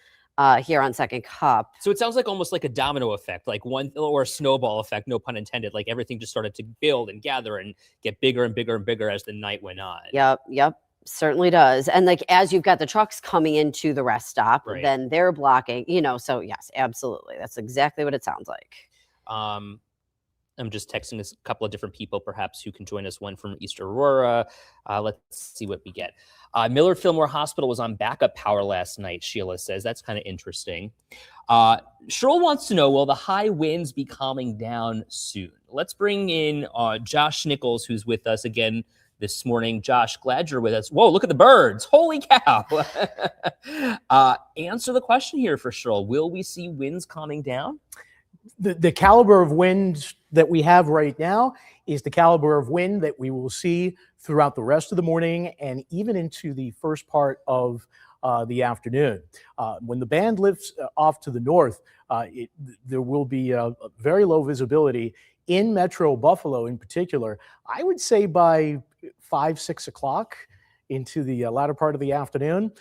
Speaker 3: here on Second Cup.
Speaker 2: So it sounds like almost like a domino effect, like one or a snowball effect, no pun intended. Like everything just started to build and gather and get bigger and bigger and bigger as the night went on.
Speaker 3: Yep. Certainly does. And like as you've got the trucks coming into the rest stop,
Speaker 2: Right.
Speaker 3: then they're blocking, so yes, absolutely. That's exactly what it sounds like.
Speaker 2: I'm just texting a couple of different people, perhaps, who can join us. One from East Aurora. Let's see what we get. Millard Fillmore Hospital was on backup power last night, Sheila says. That's kind of interesting. Cheryl wants to know, will the high winds be calming down soon? Let's bring in Josh Nichols, who's with us again this morning. Josh, glad you're with us. Whoa, look at the birds. Holy cow. Answer the question here for Cheryl. Will we see winds calming down?
Speaker 4: The caliber of wind that we have right now is the caliber of wind that we will see throughout the rest of the morning and even into the first part of the afternoon. When the band lifts off to the north, there will be a very low visibility in Metro Buffalo in particular. I would say by 5, 6 o'clock into the latter part of the afternoon,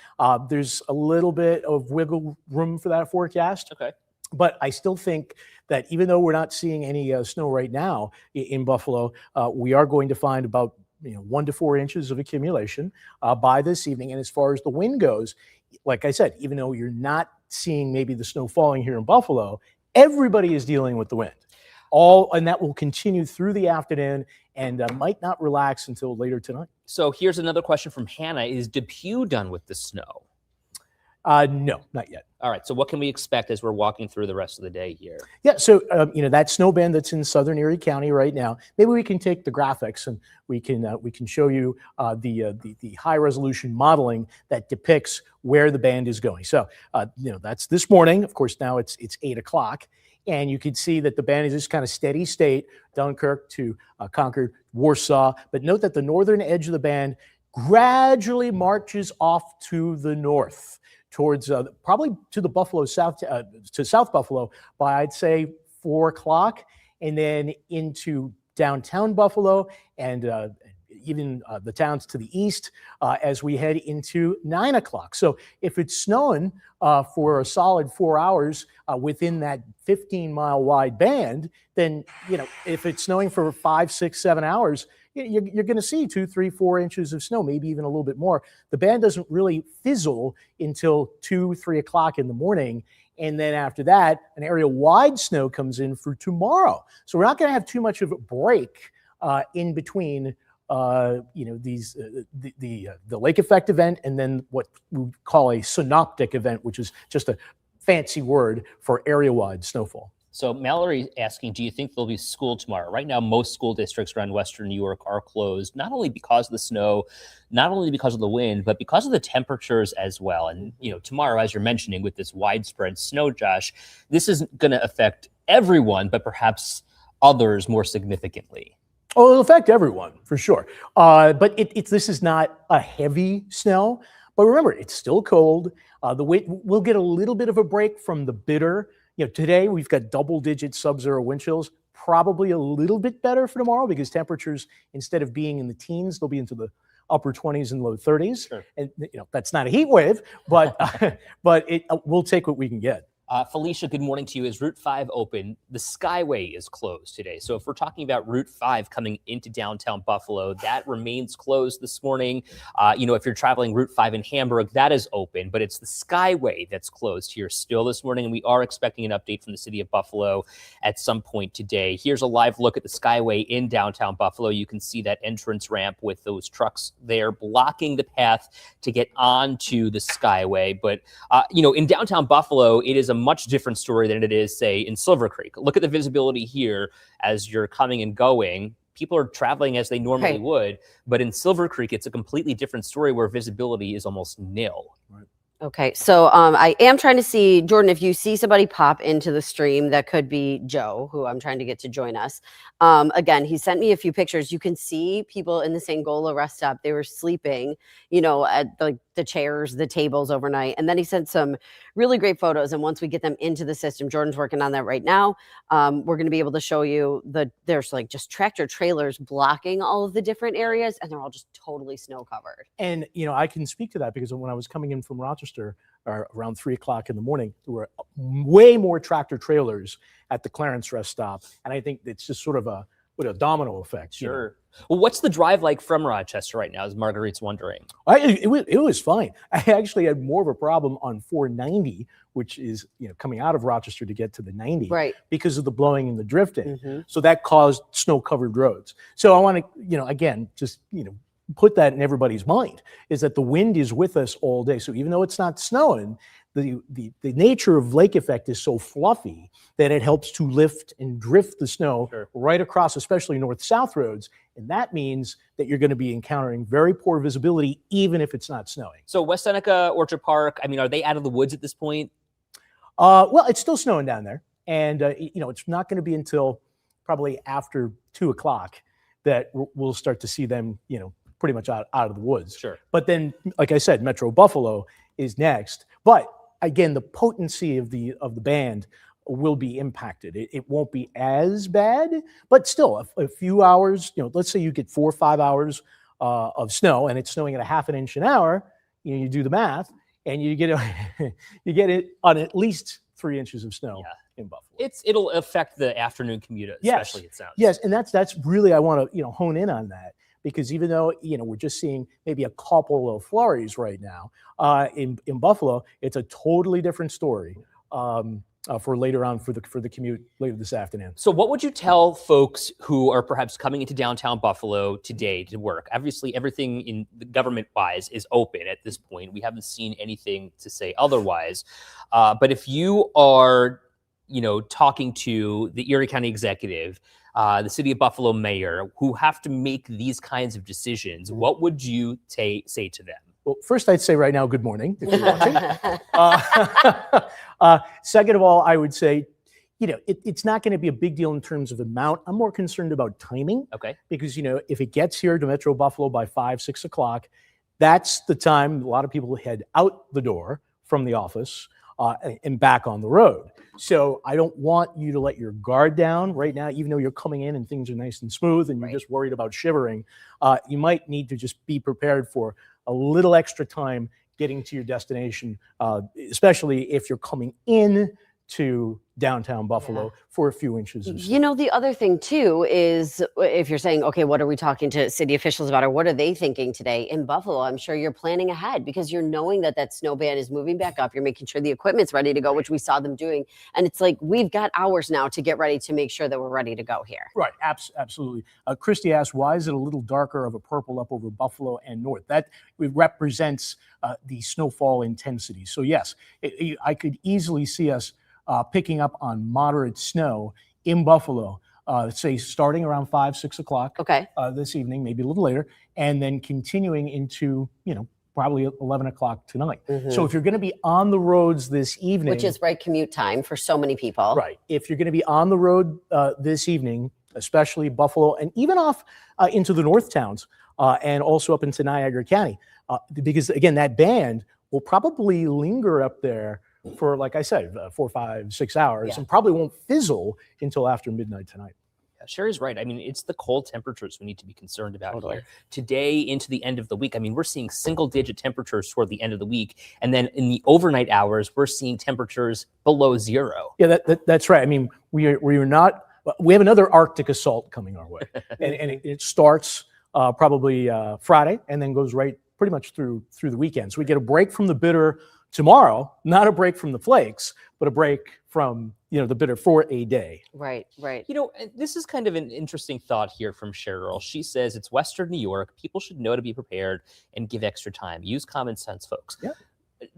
Speaker 4: there's a little bit of wiggle room for that forecast.
Speaker 2: Okay.
Speaker 4: But I still think that even though we're not seeing any snow right now in Buffalo, we are going to find about 1 to 4 inches of accumulation by this evening. And as far as the wind goes, like I said, even though you're not seeing maybe the snow falling here in Buffalo, everybody is dealing with the wind. And that will continue through the afternoon and might not relax until later tonight.
Speaker 2: So here's another question from Hannah. Is Depew done with the snow?
Speaker 4: No, not yet.
Speaker 2: All right. So what can we expect as we're walking through the rest of the day here?
Speaker 4: Yeah, so that snow band that's in southern Erie County right now. Maybe we can take the graphics and we can show you the high resolution modeling that depicts where the band is going. So that's this morning. Of course, now it's 8 o'clock, and you can see that the band is just kind of steady state, Dunkirk to Concord, Warsaw. But note that the northern edge of the band gradually marches off to the north, towards probably to the Buffalo South, to South Buffalo by I'd say 4 o'clock, and then into downtown Buffalo and even the towns to the east as we head into 9 o'clock. So if it's snowing for a solid 4 hours within that 15-mile wide band, then if it's snowing for 5, 6, 7 hours, you're going to see 2, 3, 4 inches of snow, maybe even a little bit more. The band doesn't really fizzle until 2, 3 o'clock in the morning. And then after that, an area-wide snow comes in for tomorrow. So we're not going to have too much of a break in between these the lake effect event and then what we call a synoptic event, which is just a fancy word for area-wide snowfall.
Speaker 2: So Mallory asking, do you think there'll be school tomorrow? Right now, most school districts around Western New York are closed, not only because of the snow, not only because of the wind, but because of the temperatures as well. And, tomorrow, as you're mentioning, with this widespread snow, Josh, this isn't going to affect everyone, but perhaps others more significantly.
Speaker 4: Oh, it'll affect everyone for sure. But this is not a heavy snow. But remember, it's still cold. We'll get a little bit of a break from the bitter. Today we've got double-digit sub-zero wind chills. Probably a little bit better for tomorrow because temperatures, instead of being in the teens, they'll be into the upper 20s and low 30s.
Speaker 2: Sure.
Speaker 4: And that's not a heat wave, but we'll take what we can get.
Speaker 2: Felicia, good morning to you. Is Route 5 open? The Skyway is closed today. So if we're talking about Route 5 coming into downtown Buffalo, that remains closed this morning. If you're traveling Route 5 in Hamburg, that is open, but it's the Skyway that's closed here still this morning. And we are expecting an update from the city of Buffalo at some point today. Here's a live look at the Skyway in downtown Buffalo. You can see that entrance ramp with those trucks there blocking the path to get onto the Skyway. But, in downtown Buffalo, it is a much different story than it is, say, in Silver Creek. Look at the visibility here as you're coming and going. People are traveling as they normally would, but in Silver Creek, it's a completely different story where visibility is almost nil.
Speaker 4: Right.
Speaker 3: Okay, so I am trying to see, Jordan, if you see somebody pop into the stream, that could be Joe, who I'm trying to get to join us. Again, he sent me a few pictures. You can see people in this Angola rest stop. They were sleeping, at the chairs, the tables overnight. And then he sent some really great photos. And once we get them into the system, Jordan's working on that right now. We're going to be able to show you there's like just tractor trailers blocking all of the different areas, and they're all just totally snow covered.
Speaker 4: And I can speak to that because when I was coming in from Rochester around 3 o'clock in the morning, there were way more tractor trailers at the Clarence rest stop, and I think it's just sort of a domino effect.
Speaker 2: Sure. Well, what's the drive like from Rochester right now, as Marguerite's wondering?
Speaker 4: It was fine. I actually had more of a problem on 490, which is coming out of Rochester to get to the 90,
Speaker 3: Right.
Speaker 4: because of the blowing and the drifting.
Speaker 3: Mm-hmm.
Speaker 4: So that caused snow-covered roads. So I want to, again, just put that in everybody's mind, is that the wind is with us all day. So even though it's not snowing, the nature of lake effect is so fluffy that it helps to lift and drift the snow right across, especially north-south roads. And that means that you're going to be encountering very poor visibility, even if it's not snowing.
Speaker 2: So West Seneca, Orchard Park, I mean, are they out of the woods at this point?
Speaker 4: Well, it's still snowing down there. And, it's not going to be until probably after 2 o'clock that we'll start to see them, pretty much out of the woods.
Speaker 2: Sure.
Speaker 4: But then, like I said, Metro Buffalo is next. But again, the potency of the band will be impacted. It won't be as bad, but still a few hours, let's say you get 4 or 5 hours of snow, and it's snowing at a half an inch an hour, you do the math, and you get it on at least 3 inches of snow in Buffalo.
Speaker 2: It'll affect the afternoon commute, especially, it sounds.
Speaker 4: Yes, and that's really, I want to hone in on that, because even though we're just seeing maybe a couple of flurries right now in Buffalo, it's a totally different story for later on for the commute later this afternoon.
Speaker 2: So what would you tell folks who are perhaps coming into downtown Buffalo today to work? Obviously, everything in the government-wise is open at this point. We haven't seen anything to say otherwise. But if you are, talking to the Erie County executive, the city of Buffalo mayor, who have to make these kinds of decisions, what would you say to them?
Speaker 4: Well, first, I'd say right now, good morning, if you're watching. Second of all, I would say, it's not going to be a big deal in terms of amount. I'm more concerned about timing.
Speaker 2: Okay.
Speaker 4: Because, if it gets here to Metro Buffalo by 5, 6 o'clock, that's the time a lot of people head out the door from the office and back on the road. So I don't want you to let your guard down right now, even though you're coming in and things are nice and smooth and you're just worried about shivering. You might need to just be prepared for a little extra time getting to your destination, especially if you're coming in to downtown Buffalo for a few inches of snow.
Speaker 3: The other thing too is, if you're saying, okay, what are we talking to city officials about, or what are they thinking today in Buffalo? I'm sure you're planning ahead, because you're knowing that snow band is moving back up. You're making sure the equipment's ready to go, which we saw them doing. And it's like, we've got hours now to get ready to make sure that we're ready to go here.
Speaker 4: Right, absolutely. Christy asked, why is it a little darker of a purple up over Buffalo and north? That represents the snowfall intensity. So yes, I could easily see us picking up on moderate snow in Buffalo, say starting around 5, 6 o'clock this evening, maybe a little later, and then continuing into, probably 11 o'clock tonight. So if you're going to be on the roads this evening,
Speaker 3: which is commute time for so many people.
Speaker 4: Right. If you're going to be on the road this evening, especially Buffalo and even off into the north towns and also up into Niagara County, because again, that band will probably linger up there for, like I said, 4, 5, 6 hours, and probably won't fizzle until after midnight tonight.
Speaker 2: Yeah, Sherry's right. I mean, it's the cold temperatures we need to be concerned about here. Today into the end of the week, I mean, we're seeing single-digit temperatures toward the end of the week. And then in the overnight hours, we're seeing temperatures below zero.
Speaker 4: Yeah, that's right. I mean, we have another Arctic assault coming our way. and it starts probably Friday and then goes right pretty much through the weekend. So we get a break from the bitter tomorrow, not a break from the flakes, but a break from the bitter for a day.
Speaker 3: Right.
Speaker 2: This is kind of an interesting thought here from Cheryl. She says it's Western New York. People should know to be prepared and give extra time. Use common sense, folks.
Speaker 4: Yeah.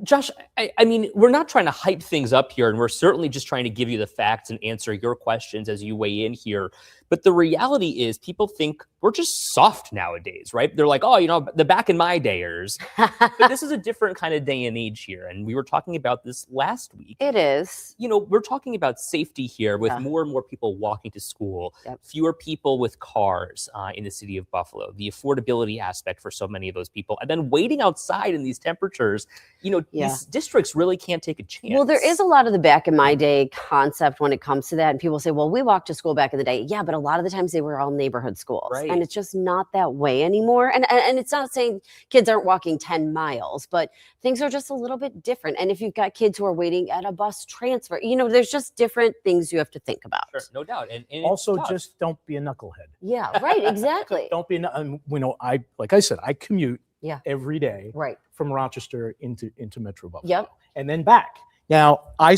Speaker 2: Josh, I mean, we're not trying to hype things up here, and we're certainly just trying to give you the facts and answer your questions as you weigh in here. But the reality is people think we're just soft nowadays, right? They're like, oh, you know, the back in my dayers. But this is a different kind of day and age here. And we were talking about this last week.
Speaker 3: It is.
Speaker 2: You know, we're talking about safety here with
Speaker 3: Yeah.
Speaker 2: more and more people walking to school,
Speaker 3: Yep.
Speaker 2: fewer people with cars in the city of Buffalo, the affordability aspect for so many of those people, and then waiting outside in these temperatures. You know,
Speaker 3: Yeah.
Speaker 2: these districts really can't take a chance.
Speaker 3: Well, there is a lot of the back in my day concept when it comes to that. And people say, well, we walked to school back in the day. Yeah, but a lot of the times they were all neighborhood schools.
Speaker 2: Right.
Speaker 3: And it's just not that way anymore. And it's not saying kids aren't walking 10 miles, but things are just a little bit different. And if you've got kids who are waiting at a bus transfer, you know, there's just different things you have to think about.
Speaker 2: Sure, no doubt. And it's
Speaker 4: Also,
Speaker 2: tough.
Speaker 4: just don't be a knucklehead.
Speaker 3: Yeah, right. Exactly.
Speaker 4: Don't be, you know, like I said, I commute
Speaker 3: Yeah.
Speaker 4: every day
Speaker 3: Right.
Speaker 4: from Rochester into Metro Buffalo.
Speaker 3: Yep.
Speaker 4: And then back. Now, I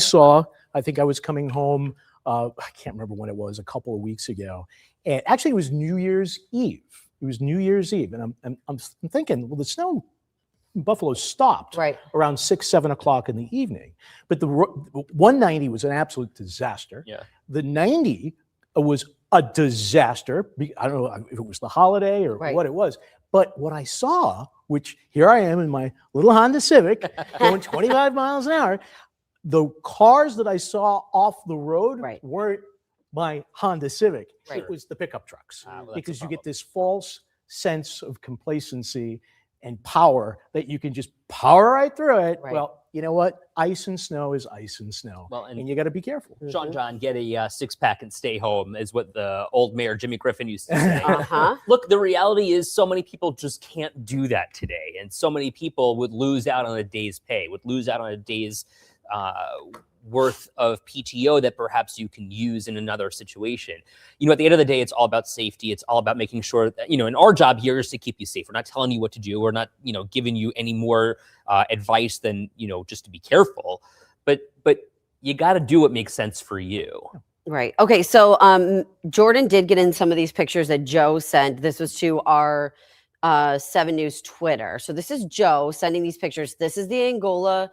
Speaker 4: think I was coming home, I can't remember when it was, a couple of weeks ago. And actually, it was New Year's Eve. It was New Year's Eve. And I'm thinking, well, the snow in Buffalo stopped
Speaker 3: Right.
Speaker 4: around 6, 7 o'clock in the evening. But the 190 was an absolute disaster.
Speaker 2: Yeah.
Speaker 4: The 90 was a disaster. I don't know if it was the holiday or
Speaker 3: Right.
Speaker 4: what it was. But what I saw, which here I am in my little Honda Civic going 25 miles an hour, the cars that I saw off the road
Speaker 3: Right.
Speaker 4: weren't my Honda Civic.
Speaker 3: Right.
Speaker 4: It was the pickup trucks
Speaker 2: Ah, well, that's a
Speaker 4: because you get
Speaker 2: problem.
Speaker 4: this false sense of complacency and power that you can just power right through it.
Speaker 3: Right.
Speaker 4: Well, you know what? Ice and snow is ice and snow.
Speaker 2: Well, and
Speaker 4: and you got to be careful.
Speaker 2: Sean John, get a six-pack and stay home is what the old mayor Jimmy Griffin used to say.
Speaker 3: Uh-huh.
Speaker 2: Look, the reality is so many people just can't do that today. And so many people would lose out on a day's pay, would lose out on a day's worth of PTO that perhaps you can use in another situation. You know, at the end of the day, it's all about safety. It's all about making sure that, you know, and our job here is to keep you safe. We're not telling you what to do. We're not, you know, giving you any more advice than, you know, just to be careful. But you got to do what makes sense for you.
Speaker 3: Right. Okay. So Jordan did get in some of these pictures that Joe sent. This was to our 7 News Twitter. So this is Joe sending these pictures. This is the Angola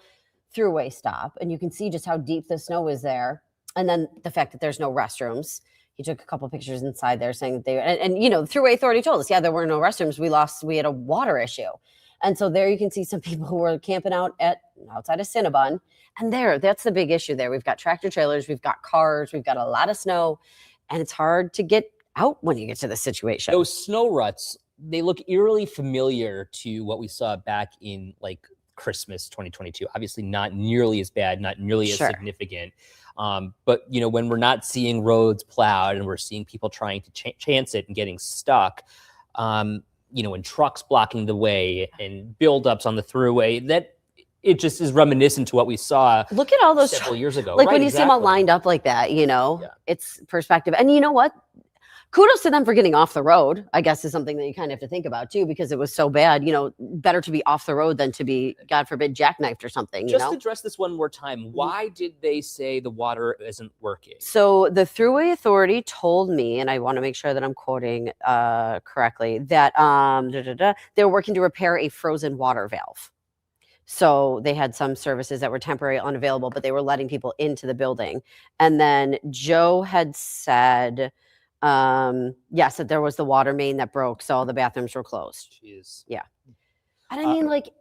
Speaker 3: throughway stop. And you can see just how deep the snow is there. And then the fact that there's no restrooms. He took a couple pictures inside there saying that and you know, the Thruway Authority told us, yeah, there were no restrooms. We had a water issue. And so there you can see some people who were camping outside of Cinnabon. And that's the big issue there. We've got tractor trailers, we've got cars, we've got a lot of snow, and it's hard to get out when you get to this situation.
Speaker 2: Those snow ruts, they look eerily familiar to what we saw back in like Christmas 2022. Obviously not nearly as bad, not nearly as
Speaker 3: Sure.
Speaker 2: significant. But, you know, when we're not seeing roads plowed and we're seeing people trying to chance it and getting stuck, you know, and trucks blocking the way and buildups on the throughway, that it just is reminiscent to what we saw
Speaker 3: Look at all those
Speaker 2: several years ago.
Speaker 3: like
Speaker 2: Right,
Speaker 3: when you see them all
Speaker 2: exactly.
Speaker 3: lined up like that, you know,
Speaker 2: Yeah.
Speaker 3: it's perspective. And you know what? Kudos to them for getting off the road, I guess, is something that you kind of have to think about too, because it was so bad. You know, better to be off the road than to be, God forbid, jackknifed or something, you
Speaker 2: Just
Speaker 3: know?
Speaker 2: address this one more time. Why did they say the water isn't working?
Speaker 3: So the Thruway Authority told me, and I want to make sure that I'm quoting correctly, that they were working to repair a frozen water valve. So they had some services that were temporarily unavailable, but they were letting people into the building. And then Joe had said, yes, that there was the water main that broke, so all the bathrooms were closed.
Speaker 2: Jeez.
Speaker 3: And I mean, like,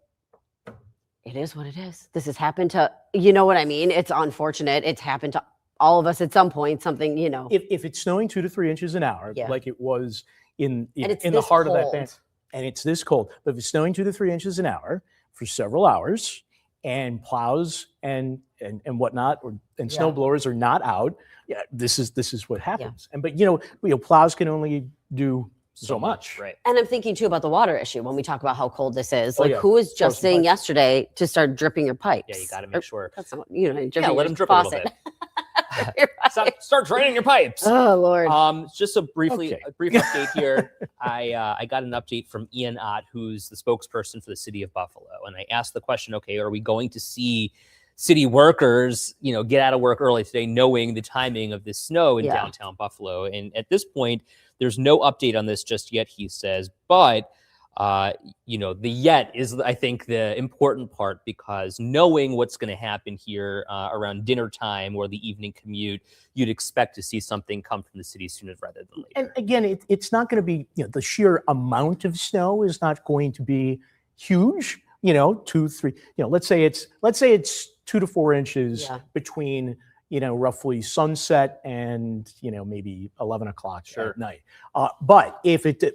Speaker 3: it is what it is. This has happened to, you know what I mean? It's unfortunate. It's happened to all of us at some point, something, you know.
Speaker 4: If it's snowing 2 to 3 inches an hour,
Speaker 3: Yeah.
Speaker 4: like it was in
Speaker 3: And it's
Speaker 4: the
Speaker 3: this
Speaker 4: heart of that
Speaker 3: cold.
Speaker 4: band, and it's this cold, but if it's snowing 2 to 3 inches an hour for several hours, and plows and whatnot, and snow
Speaker 3: Yeah.
Speaker 4: blowers are not out, yeah, this is what happens. And but you know, plows can only do so much.
Speaker 2: Right.
Speaker 3: And I'm thinking too about the water issue when we talk about how cold this is.
Speaker 4: Oh,
Speaker 3: Like,
Speaker 4: yeah.
Speaker 3: who was
Speaker 4: Pour
Speaker 3: just
Speaker 4: some
Speaker 3: saying
Speaker 4: pipes.
Speaker 3: yesterday to start dripping your pipes?
Speaker 2: Yeah, you got to
Speaker 3: Or-
Speaker 2: make sure.
Speaker 3: That's not, you know,
Speaker 2: Yeah,
Speaker 3: dripping
Speaker 2: let
Speaker 3: your
Speaker 2: them drip a little
Speaker 3: faucet.
Speaker 2: bit. Start draining your pipes.
Speaker 3: Oh Lord.
Speaker 2: Just a brief
Speaker 4: Okay.
Speaker 2: update here. I got an update from Ian Ott, who's the spokesperson for the city of Buffalo, and I asked the question: okay, are we going to see city workers, you know, get out of work early today, knowing the timing of this snow in
Speaker 3: Yeah.
Speaker 2: downtown Buffalo? And at this point, there's no update on this just yet, he says, but The yet is, I think, the important part, because knowing what's going to happen here around dinner time or the evening commute, you'd expect to see something come from the city sooner rather than later.
Speaker 4: And again, it's not going to be, the sheer amount of snow is not going to be huge. 2, 3. Let's say it's 2 to 4 inches between roughly sunset and maybe 11 o'clock at night. But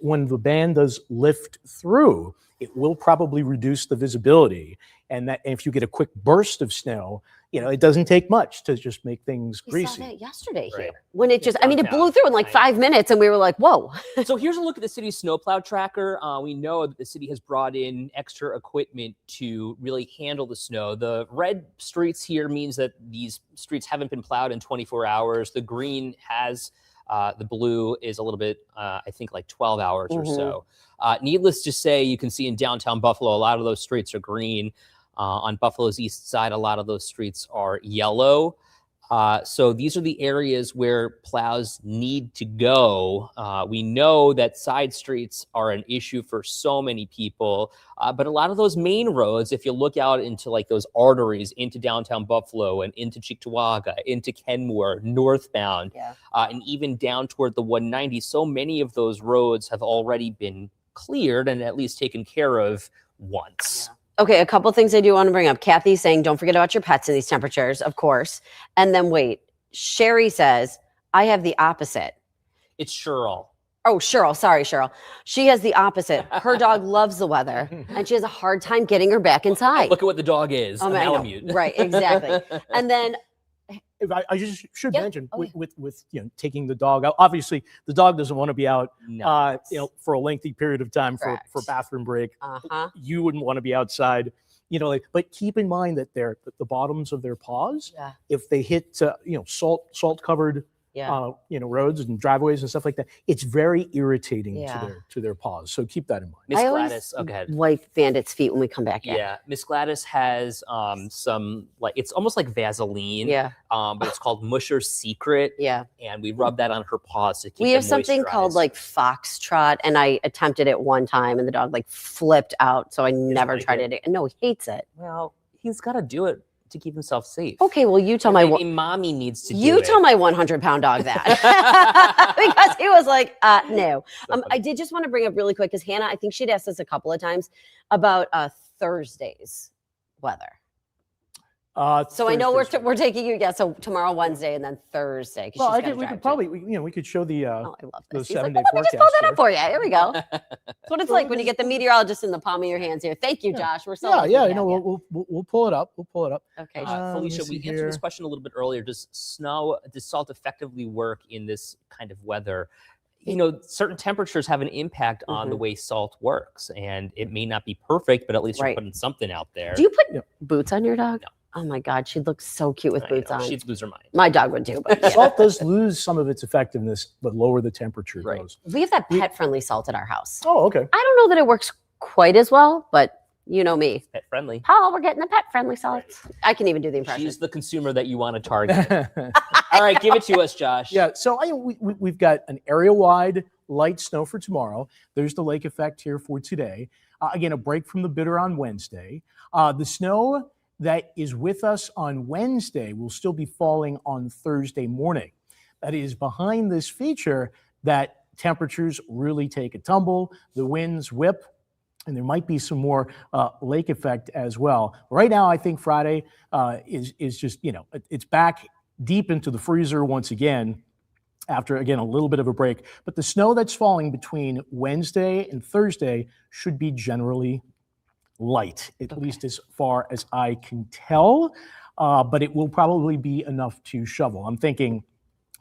Speaker 4: when the band does lift through, it will probably reduce the visibility. And that if you get a quick burst of snow, it doesn't take much to just make things
Speaker 3: We
Speaker 4: greasy.
Speaker 3: saw that yesterday here
Speaker 2: Right.
Speaker 3: when it just, it blew
Speaker 2: Downtown.
Speaker 3: through in like 5 minutes and we were like, whoa.
Speaker 2: So here's a look at the city's snowplow tracker. We know that the city has brought in extra equipment to really handle the snow. The red streets here means that these streets haven't been plowed in 24 hours. The green has, the blue is a little bit, I think like 12 hours or so. Needless to say, you can see in downtown Buffalo, a lot of those streets are green. On Buffalo's east side, a lot of those streets are yellow. So these are the areas where plows need to go. We know that side streets are an issue for so many people, but a lot of those main roads, if you look out into like those arteries into downtown Buffalo and into Cheektowaga, into Kenmore, northbound, and even down toward the 190, so many of those roads have already been cleared and at least taken care of once.
Speaker 3: Okay, a couple things I do want to bring up. Kathy's saying, don't forget about your pets in these temperatures, of course. And then wait, Sherry says, I have the opposite.
Speaker 2: It's Cheryl.
Speaker 3: Oh, Cheryl. Sorry, Cheryl. She has the opposite. Her dog loves the weather and she has a hard time getting her back inside.
Speaker 2: Look at what the dog is, a
Speaker 3: I know.
Speaker 2: Malamute.
Speaker 3: Right, exactly. And then
Speaker 4: If I just should
Speaker 3: Yeah.
Speaker 4: mention
Speaker 3: Oh,
Speaker 4: with taking the dog out. Obviously, the dog doesn't want to be out,
Speaker 2: No.
Speaker 4: for a lengthy period of time for
Speaker 3: Correct.
Speaker 4: bathroom break.
Speaker 3: uh-huh.
Speaker 4: You wouldn't want to be outside, but keep in mind that the bottoms of their paws,
Speaker 3: Yeah.
Speaker 4: if they hit salt covered
Speaker 3: Yeah.
Speaker 4: roads and driveways and stuff like that, it's very irritating
Speaker 3: Yeah.
Speaker 4: to their paws. So keep that in mind.
Speaker 2: Miss
Speaker 3: I always
Speaker 2: Gladys, go ahead.
Speaker 3: wipe Bandit's feet when we come back in.
Speaker 2: Yeah, Miss Gladys has some, like, it's almost like Vaseline,
Speaker 3: Yeah.
Speaker 2: but it's called Musher's Secret,
Speaker 3: Yeah.
Speaker 2: and we rub that on her paws to keep
Speaker 3: We have
Speaker 2: them
Speaker 3: something called
Speaker 2: moisturized.
Speaker 3: like Foxtrot, and I attempted it one time and the dog like flipped out. So I never
Speaker 2: like
Speaker 3: tried
Speaker 2: it?
Speaker 3: it. No, he hates it.
Speaker 2: Well, he's got to do it to keep himself safe.
Speaker 3: Okay, well, you tell my
Speaker 2: Maybe mommy needs to do
Speaker 3: you
Speaker 2: it.
Speaker 3: tell my 100-pound dog that because he was like, no.
Speaker 2: So funny.
Speaker 3: I did just want to bring up really quick because Hannah, I think she'd asked us a couple of times about Thursday's weather. So I know
Speaker 4: Thursday's
Speaker 3: we're taking you, so tomorrow Wednesday and then Thursday. 'cause
Speaker 4: Well,
Speaker 3: she's
Speaker 4: I
Speaker 3: gotta
Speaker 4: think we
Speaker 3: drive
Speaker 4: could
Speaker 3: too.
Speaker 4: probably we could show the
Speaker 3: Oh, I love
Speaker 4: the
Speaker 3: this. He's like,
Speaker 4: 7-day
Speaker 3: well, let me just pull
Speaker 4: forecast
Speaker 3: that up for you. Here we go.
Speaker 4: here.
Speaker 3: That's what it's like when you get the meteorologist in the palm of your hands here. Thank you,
Speaker 4: Yeah.
Speaker 3: Josh. We're so
Speaker 4: Yeah,
Speaker 3: lucky
Speaker 4: yeah,
Speaker 3: to
Speaker 4: you know,
Speaker 3: have you.
Speaker 4: we'll pull it up. We'll pull it up.
Speaker 3: Okay.
Speaker 4: let
Speaker 2: Felicia,
Speaker 4: me
Speaker 2: we
Speaker 4: see
Speaker 2: answered this
Speaker 4: here.
Speaker 2: question a little bit earlier. Does salt effectively work in this kind of weather? Certain temperatures have an impact on the way salt works, and it may not be perfect, but at least you're
Speaker 3: Right.
Speaker 2: putting something out there.
Speaker 3: Do you put
Speaker 4: Yeah.
Speaker 3: boots on your dog?
Speaker 2: No.
Speaker 3: Oh my God, she'd look so cute with
Speaker 2: I
Speaker 3: boots
Speaker 2: know,
Speaker 3: on.
Speaker 2: she'd lose her mind.
Speaker 3: My dog would do, but yeah.
Speaker 4: Salt does lose some of its effectiveness the lower the temperature
Speaker 2: Right.
Speaker 4: goes.
Speaker 3: We have that pet-friendly salt at our house.
Speaker 4: Oh, okay.
Speaker 3: I don't know that it works quite as well, but you know me.
Speaker 2: Pet friendly.
Speaker 3: Paul, we're getting the pet-friendly salt. I can even do the impression.
Speaker 2: She's the consumer that you want to target. All right, give it to us, Josh.
Speaker 4: Yeah, so we've got an area-wide light snow for tomorrow. There's the lake effect here for today. Again, a break from the bitter on Wednesday. The snow that is with us on Wednesday will still be falling on Thursday morning. That is behind this feature that temperatures really take a tumble, the winds whip, and there might be some more lake effect as well. Right now, I think Friday is just, it's back deep into the freezer once again after, again, a little bit of a break. But the snow that's falling between Wednesday and Thursday should be generally light, at least as far as I can tell. But it will probably be enough to shovel. I'm thinking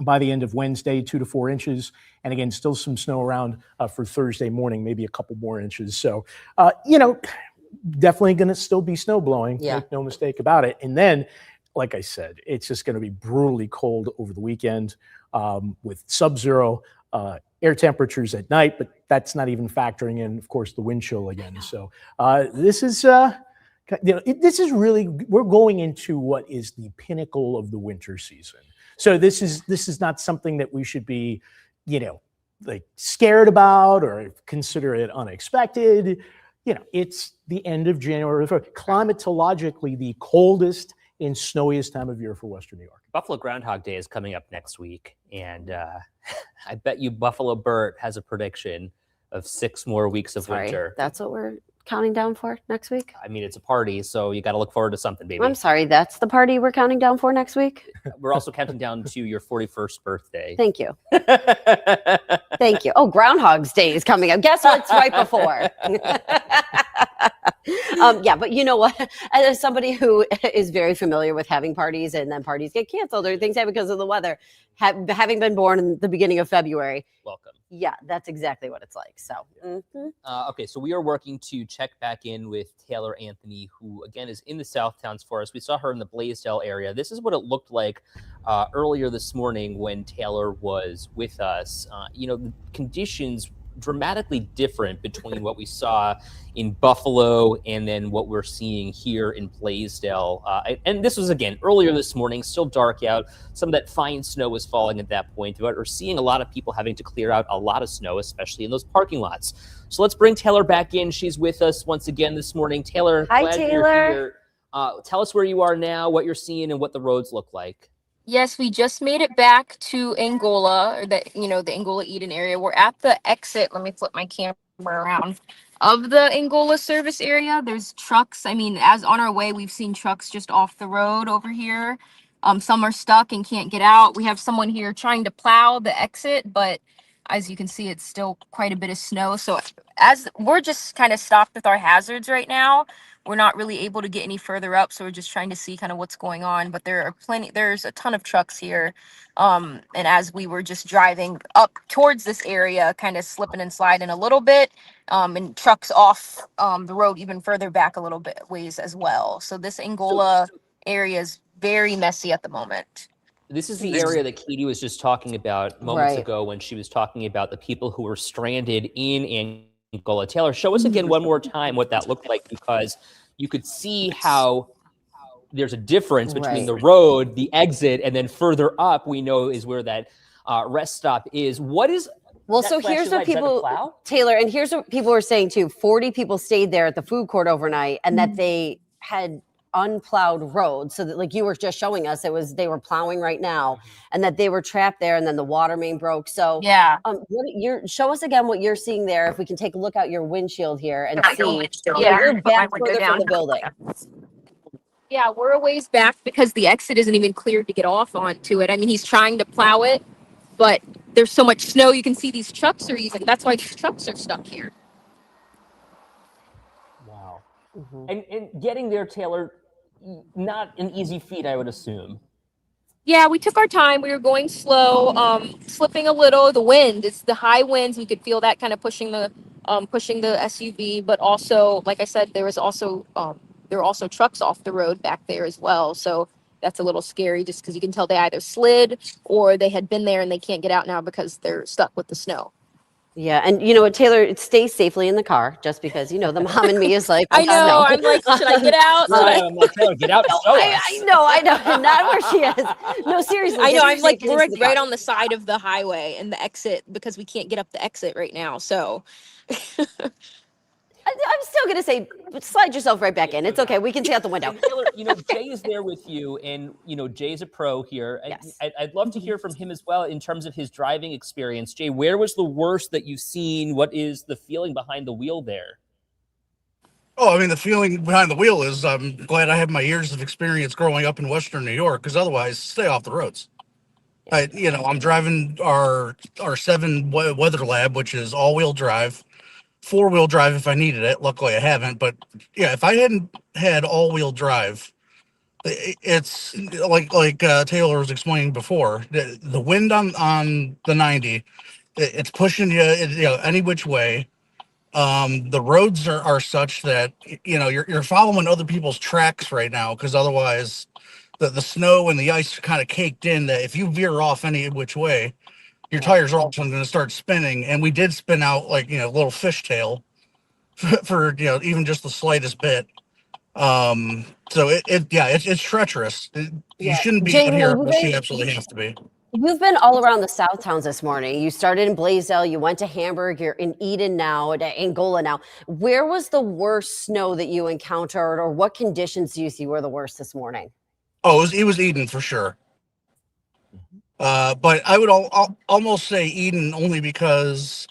Speaker 4: by the end of Wednesday, 2 to 4 inches. And again, still some snow around for Thursday morning, maybe a couple more inches. So, definitely going to still be snow blowing.
Speaker 3: Yeah.
Speaker 4: Make no mistake about it. And then, like I said, it's just going to be brutally cold over the weekend with sub-zero air temperatures at night, but that's not even factoring in, of course, the wind chill again. So this is, this is really, we're going into what is the pinnacle of the winter season. So this is not something that we should be, like scared about or consider it unexpected. It's the end of January. Climatologically, the coldest and snowiest time of year for Western New York.
Speaker 2: Buffalo Groundhog Day is coming up next week, and I bet you Buffalo Bert has a prediction of 6 more weeks of winter.
Speaker 3: That's what we're counting down for next week?
Speaker 2: I mean, it's a party, so you got to look forward to something, baby.
Speaker 3: I'm sorry, that's the party we're counting down for next week?
Speaker 2: We're also counting down to your 41st birthday.
Speaker 3: Thank you. Thank you. Oh, Groundhog's Day is coming up. Guess what's right before? Yeah, but you know what? As somebody who is very familiar with having parties and then parties get canceled or things happen because of the weather, having been born in the beginning of February.
Speaker 2: Welcome.
Speaker 3: Yeah, that's exactly what it's like. So,
Speaker 2: okay, so we are working to check back in with Taylor Anthony, who again is in the Southtowns for us. We saw her in the Blaisdell area. This is what it looked like earlier this morning when Taylor was with us. The conditions dramatically different between what we saw in Buffalo and then what we're seeing here in Blaisdell. And this was, again, earlier this morning, still dark out. Some of that fine snow was falling at that point, but we're seeing a lot of people having to clear out a lot of snow, especially in those parking lots. So let's bring Taylor back in. She's with us once again this morning. Taylor,
Speaker 3: hi,
Speaker 2: glad
Speaker 3: Taylor.
Speaker 2: You're here. Tell us where you are now, what you're seeing, and what the roads look like.
Speaker 5: Yes, we just made it back to Angola, or the Angola Eden area. We're at the exit. Let me flip my camera around. Of the Angola service area, there's trucks. I mean, as on our way, we've seen trucks just off the road over here. Some are stuck and can't get out. We have someone here trying to plow the exit, but as you can see, it's still quite a bit of snow. So as we're just kind of stopped with our hazards right now, we're not really able to get any further up. So we're just trying to see kind of what's going on, but there's a ton of trucks here. And as we were just driving up towards this area, kind of slipping and sliding a little bit, and trucks off the road even further back a little bit ways as well. So this Angola area is very messy at the moment.
Speaker 2: This is the area that Katie was just talking about moments
Speaker 3: Right.
Speaker 2: ago when she was talking about the people who were stranded in Angola. Taylor, show us again one more time what that looked like, because you could see how there's a difference between
Speaker 3: Right.
Speaker 2: the road, the exit, and then further up we know is where that rest stop is. What is
Speaker 3: Well,
Speaker 2: that
Speaker 3: so
Speaker 2: flashing
Speaker 3: here's what
Speaker 2: light? Is that the
Speaker 3: people,
Speaker 2: plow?
Speaker 3: Taylor, and here's what people were saying too. 40 people stayed there at the food court overnight, and that they had unplowed roads. So that, like you were just showing us, they were plowing right now, and that they were trapped there, and then the water main broke. So,
Speaker 5: Yeah.
Speaker 3: show us again what you're seeing there. If we can take a look out your windshield here and see.
Speaker 5: Yeah.
Speaker 3: You're back further from the building.
Speaker 5: Yeah, we're a ways back because the exit isn't even cleared to get off onto it. I mean, he's trying to plow it, but there's so much snow. You can see these trucks that's why these trucks are stuck here.
Speaker 2: Wow.
Speaker 3: Mhm.
Speaker 2: And getting there, Taylor, not an easy feat, I would assume.
Speaker 5: Yeah, we took our time. We were going slow, slipping a little. The wind, it's the high winds. We could feel that kind of pushing the SUV, but also, like I said, there were also trucks off the road back there as well. So that's a little scary just because you can tell they either slid or they had been there and they can't get out now because they're stuck with the snow.
Speaker 3: Yeah, and you know what, Taylor, stay safely in the car, just because the mom in me is like,
Speaker 5: I know.
Speaker 3: no.
Speaker 5: I'm like, should I get out? Should I-
Speaker 2: I'm like, Taylor, get out and show us.
Speaker 3: I know, not where she is. No, seriously.
Speaker 5: I know.
Speaker 3: get
Speaker 5: I'm like,
Speaker 3: safely
Speaker 5: we're
Speaker 3: into the car.
Speaker 5: right on the side of the highway and the exit because we can't get up the exit right now. So
Speaker 3: I'm still gonna say, slide yourself right back in. It's okay. We can see out the window.
Speaker 2: And Taylor, Jay is there with you, and Jay's a pro here.
Speaker 3: Yes.
Speaker 2: I'd love to hear from him as well in terms of his driving experience. Jay, where was the worst that you've seen? What is the feeling behind the wheel there?
Speaker 8: Oh, I mean, the feeling behind the wheel is I'm glad I have my years of experience growing up in Western New York, because otherwise, stay off the roads. I'm driving our 7 Weather Lab, which is all-wheel drive, 4-wheel drive if I needed it. Luckily, I haven't. But yeah, if I hadn't had all-wheel drive, it's like Taylor was explaining before. The wind on the 90, it's pushing you, any which way. The roads are such that you're following other people's tracks right now, because otherwise the snow and the ice are kind of caked in, that if you veer off any which way, your tires are all of a sudden going to start spinning. And we did spin out like a little fishtail for even just the slightest bit. So it's treacherous. You
Speaker 3: Yeah.
Speaker 8: shouldn't be out
Speaker 3: Jamie,
Speaker 8: here
Speaker 3: you
Speaker 8: unless you
Speaker 3: guys-
Speaker 8: absolutely have to be.
Speaker 3: You've been all around the South towns this morning. You started in Blaisdell, you went to Hamburg, you're in Eden now, at Angola now. Where was the worst snow that you encountered, or what conditions do you see were the worst this morning?
Speaker 8: Oh, it was Eden for sure. But I would almost say Eden only because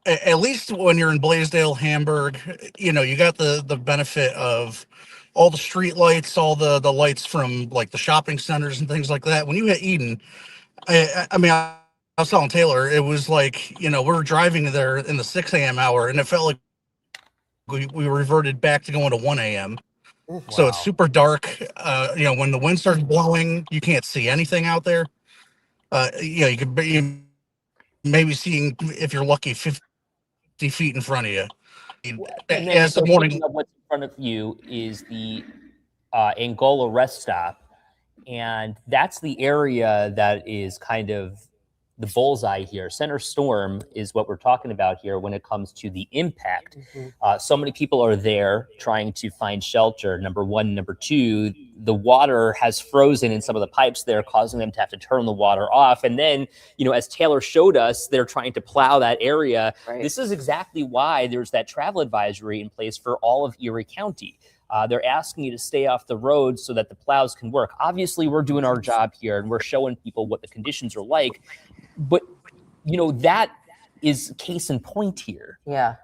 Speaker 8: at least when you're in Blaisdell, Hamburg, you know, you got the benefit of all the street lights, all the lights from like the shopping centers and things like that. When you hit Eden, I was telling Taylor, it was like, you know, we were driving there in the 6 a.m. hour and it felt like we reverted back to going to 1 a.m. So it's super dark. You know, when the wind starts blowing, you can't see anything out there. You know, you could be maybe seeing, if you're lucky, 50 feet in front of you.
Speaker 2: And then,
Speaker 8: As the morning,
Speaker 2: what's in front of you is the Angola rest stop, and that's the area that is kind of the bullseye here. Center storm is what we're talking about here when it comes to the impact. So many people are there trying to find shelter, number one. Number two, the water has frozen in some of the pipes there, causing them to have to turn the water off. And then, you know, as Taylor showed us, they're trying to plow that area.
Speaker 3: Right.
Speaker 2: This is exactly why there's that travel advisory in place for all of Erie County. They're asking you to stay off the road so that the plows can work. Obviously, we're doing our job here and we're showing people what the conditions are like. But, you know, that is case in point here.
Speaker 3: Yeah.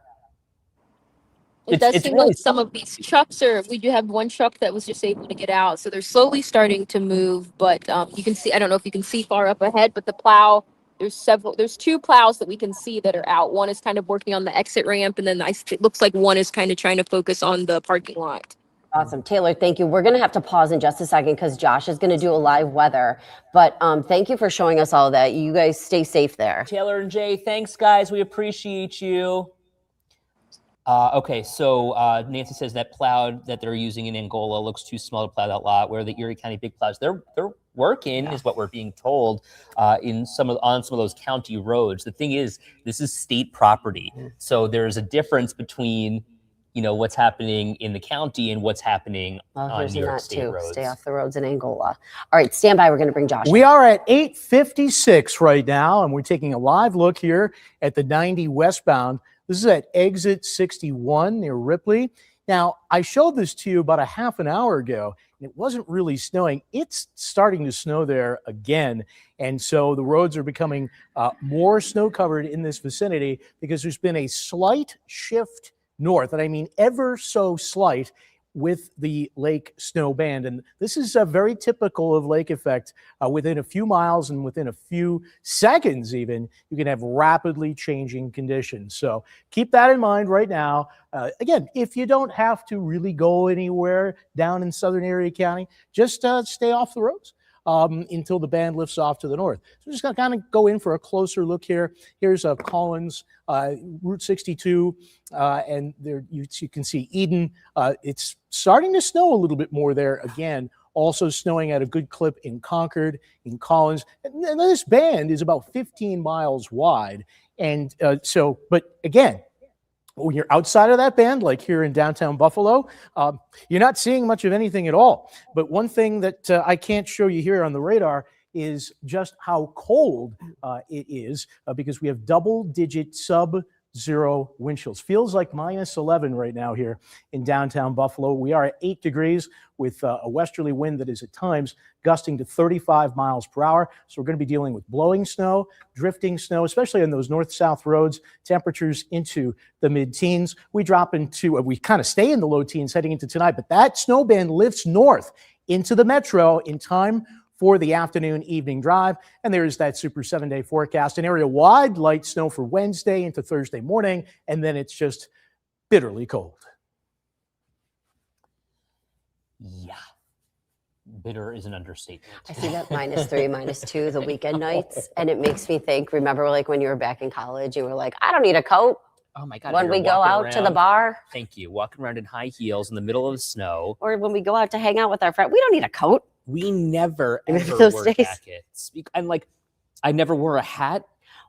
Speaker 5: It does
Speaker 2: It's
Speaker 5: seem
Speaker 2: really
Speaker 5: like some of these trucks we do have one truck that was just able to get out. So they're slowly starting to move, but you can see, I don't know if you can see far up ahead, but the plow, there's two plows that we can see that are out. One is kind of working on the exit ramp, and then it looks like one is kind of trying to focus on the parking lot.
Speaker 3: Awesome. Taylor, thank you. We're going to have to pause in just a second because Josh is going to do a live weather. But thank you for showing us all that. You guys stay safe there.
Speaker 2: Taylor and Jay, thanks, guys. We appreciate you. Okay, so Nancy says that plow that they're using in Angola looks too small to plow that lot. Where the Erie County big plows, they're working, is what we're being told, on some of those county roads. The thing is, this is state property, so there's a difference between, you know, what's happening in the county and what's happening on New York State roads.
Speaker 3: Stay off the roads in Angola. All right, stand by. We're going to bring Josh.
Speaker 4: We are at 8:56 right now, and we're taking a live look here at the 90 westbound. This is at exit 61 near Ripley. Now, I showed this to you about a half an hour ago, and it wasn't really snowing. It's starting to snow there again, and so the roads are becoming more snow-covered in this vicinity because there's been a slight shift north, and I mean ever so slight, with the lake snow band. And this is very typical of lake effect. Within a few miles and within a few seconds even, you can have rapidly changing conditions. So keep that in mind right now. Again, if you don't have to really go anywhere down in southern Erie County, just stay off the roads until the band lifts off to the north. So we're just going to kind of go in for a closer look here. Here's Collins, Route 62, and there you can see Eden. It's starting to snow a little bit more there again. Also snowing at a good clip in Concord, in Collins. And this band is about 15 miles wide. And but again, when you're outside of that band, like here in downtown Buffalo, you're not seeing much of anything at all. But one thing that I can't show you here on the radar is just how cold it is because we have double-digit sub-zero wind chills. Feels like minus 11 right now here in downtown Buffalo. We are at 8 degrees with a westerly wind that is at times gusting to 35 miles per hour. So we're going to be dealing with blowing snow, drifting snow, especially on those north-south roads, temperatures into the mid-teens. We kind of stay in the low teens heading into tonight, but that snow band lifts north into the metro in time for the afternoon evening drive. And there's that super 7-day forecast, an area-wide light snow for Wednesday into Thursday morning, and then it's just bitterly cold.
Speaker 2: Yeah. Bitter is an understatement.
Speaker 3: I see that -3, -2, the weekend nights, and it makes me think, remember like when you were back in college, you were like, I don't need a coat.
Speaker 2: Oh my God.
Speaker 3: When we go out to the bar.
Speaker 2: Thank you. Walking around in high heels in the middle of the snow.
Speaker 3: Or when we go out to hang out with our friend, we don't need a coat.
Speaker 2: We never,
Speaker 3: Remember
Speaker 2: ever
Speaker 3: those
Speaker 2: wore
Speaker 3: days?
Speaker 2: jackets. And like, I never wore a hat.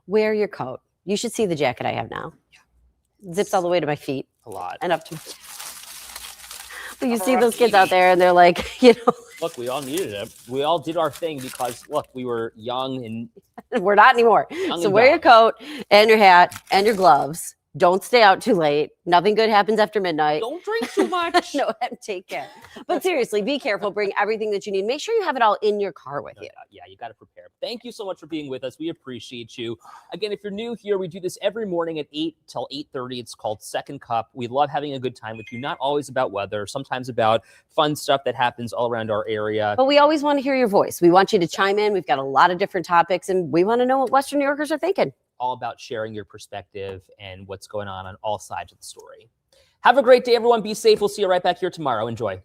Speaker 3: Wear your coat. You should see the jacket I have now. Zips all the way to my feet
Speaker 2: A lot.
Speaker 3: and up to. You see those kids out there and they're like, you know,
Speaker 2: Look, we all needed it. We all did our thing because, look, we were young and
Speaker 3: we're not anymore.
Speaker 2: young
Speaker 3: So
Speaker 2: and
Speaker 3: wear your
Speaker 2: dumb.
Speaker 3: coat and your hat and your gloves. Don't stay out too late. Nothing good happens after midnight.
Speaker 2: Don't drink too much.
Speaker 3: No, take care. But seriously, be careful. Bring everything that you need. Make sure you have it all in your car with you.
Speaker 2: Yeah, you got to prepare. Thank you so much for being with us. We appreciate you. Again, if you're new here, we do this every morning at 8 till 8:30. It's called Second Cup. We love having a good time with you, not always about weather, sometimes about fun stuff that happens all around our area.
Speaker 3: But we always want to hear your voice. We want you to chime in. We've got a lot of different topics, and we want to know what Western New Yorkers are thinking.
Speaker 2: All about sharing your perspective and what's going on all sides of the story. Have a great day, everyone. Be safe. We'll see you right back here tomorrow. Enjoy.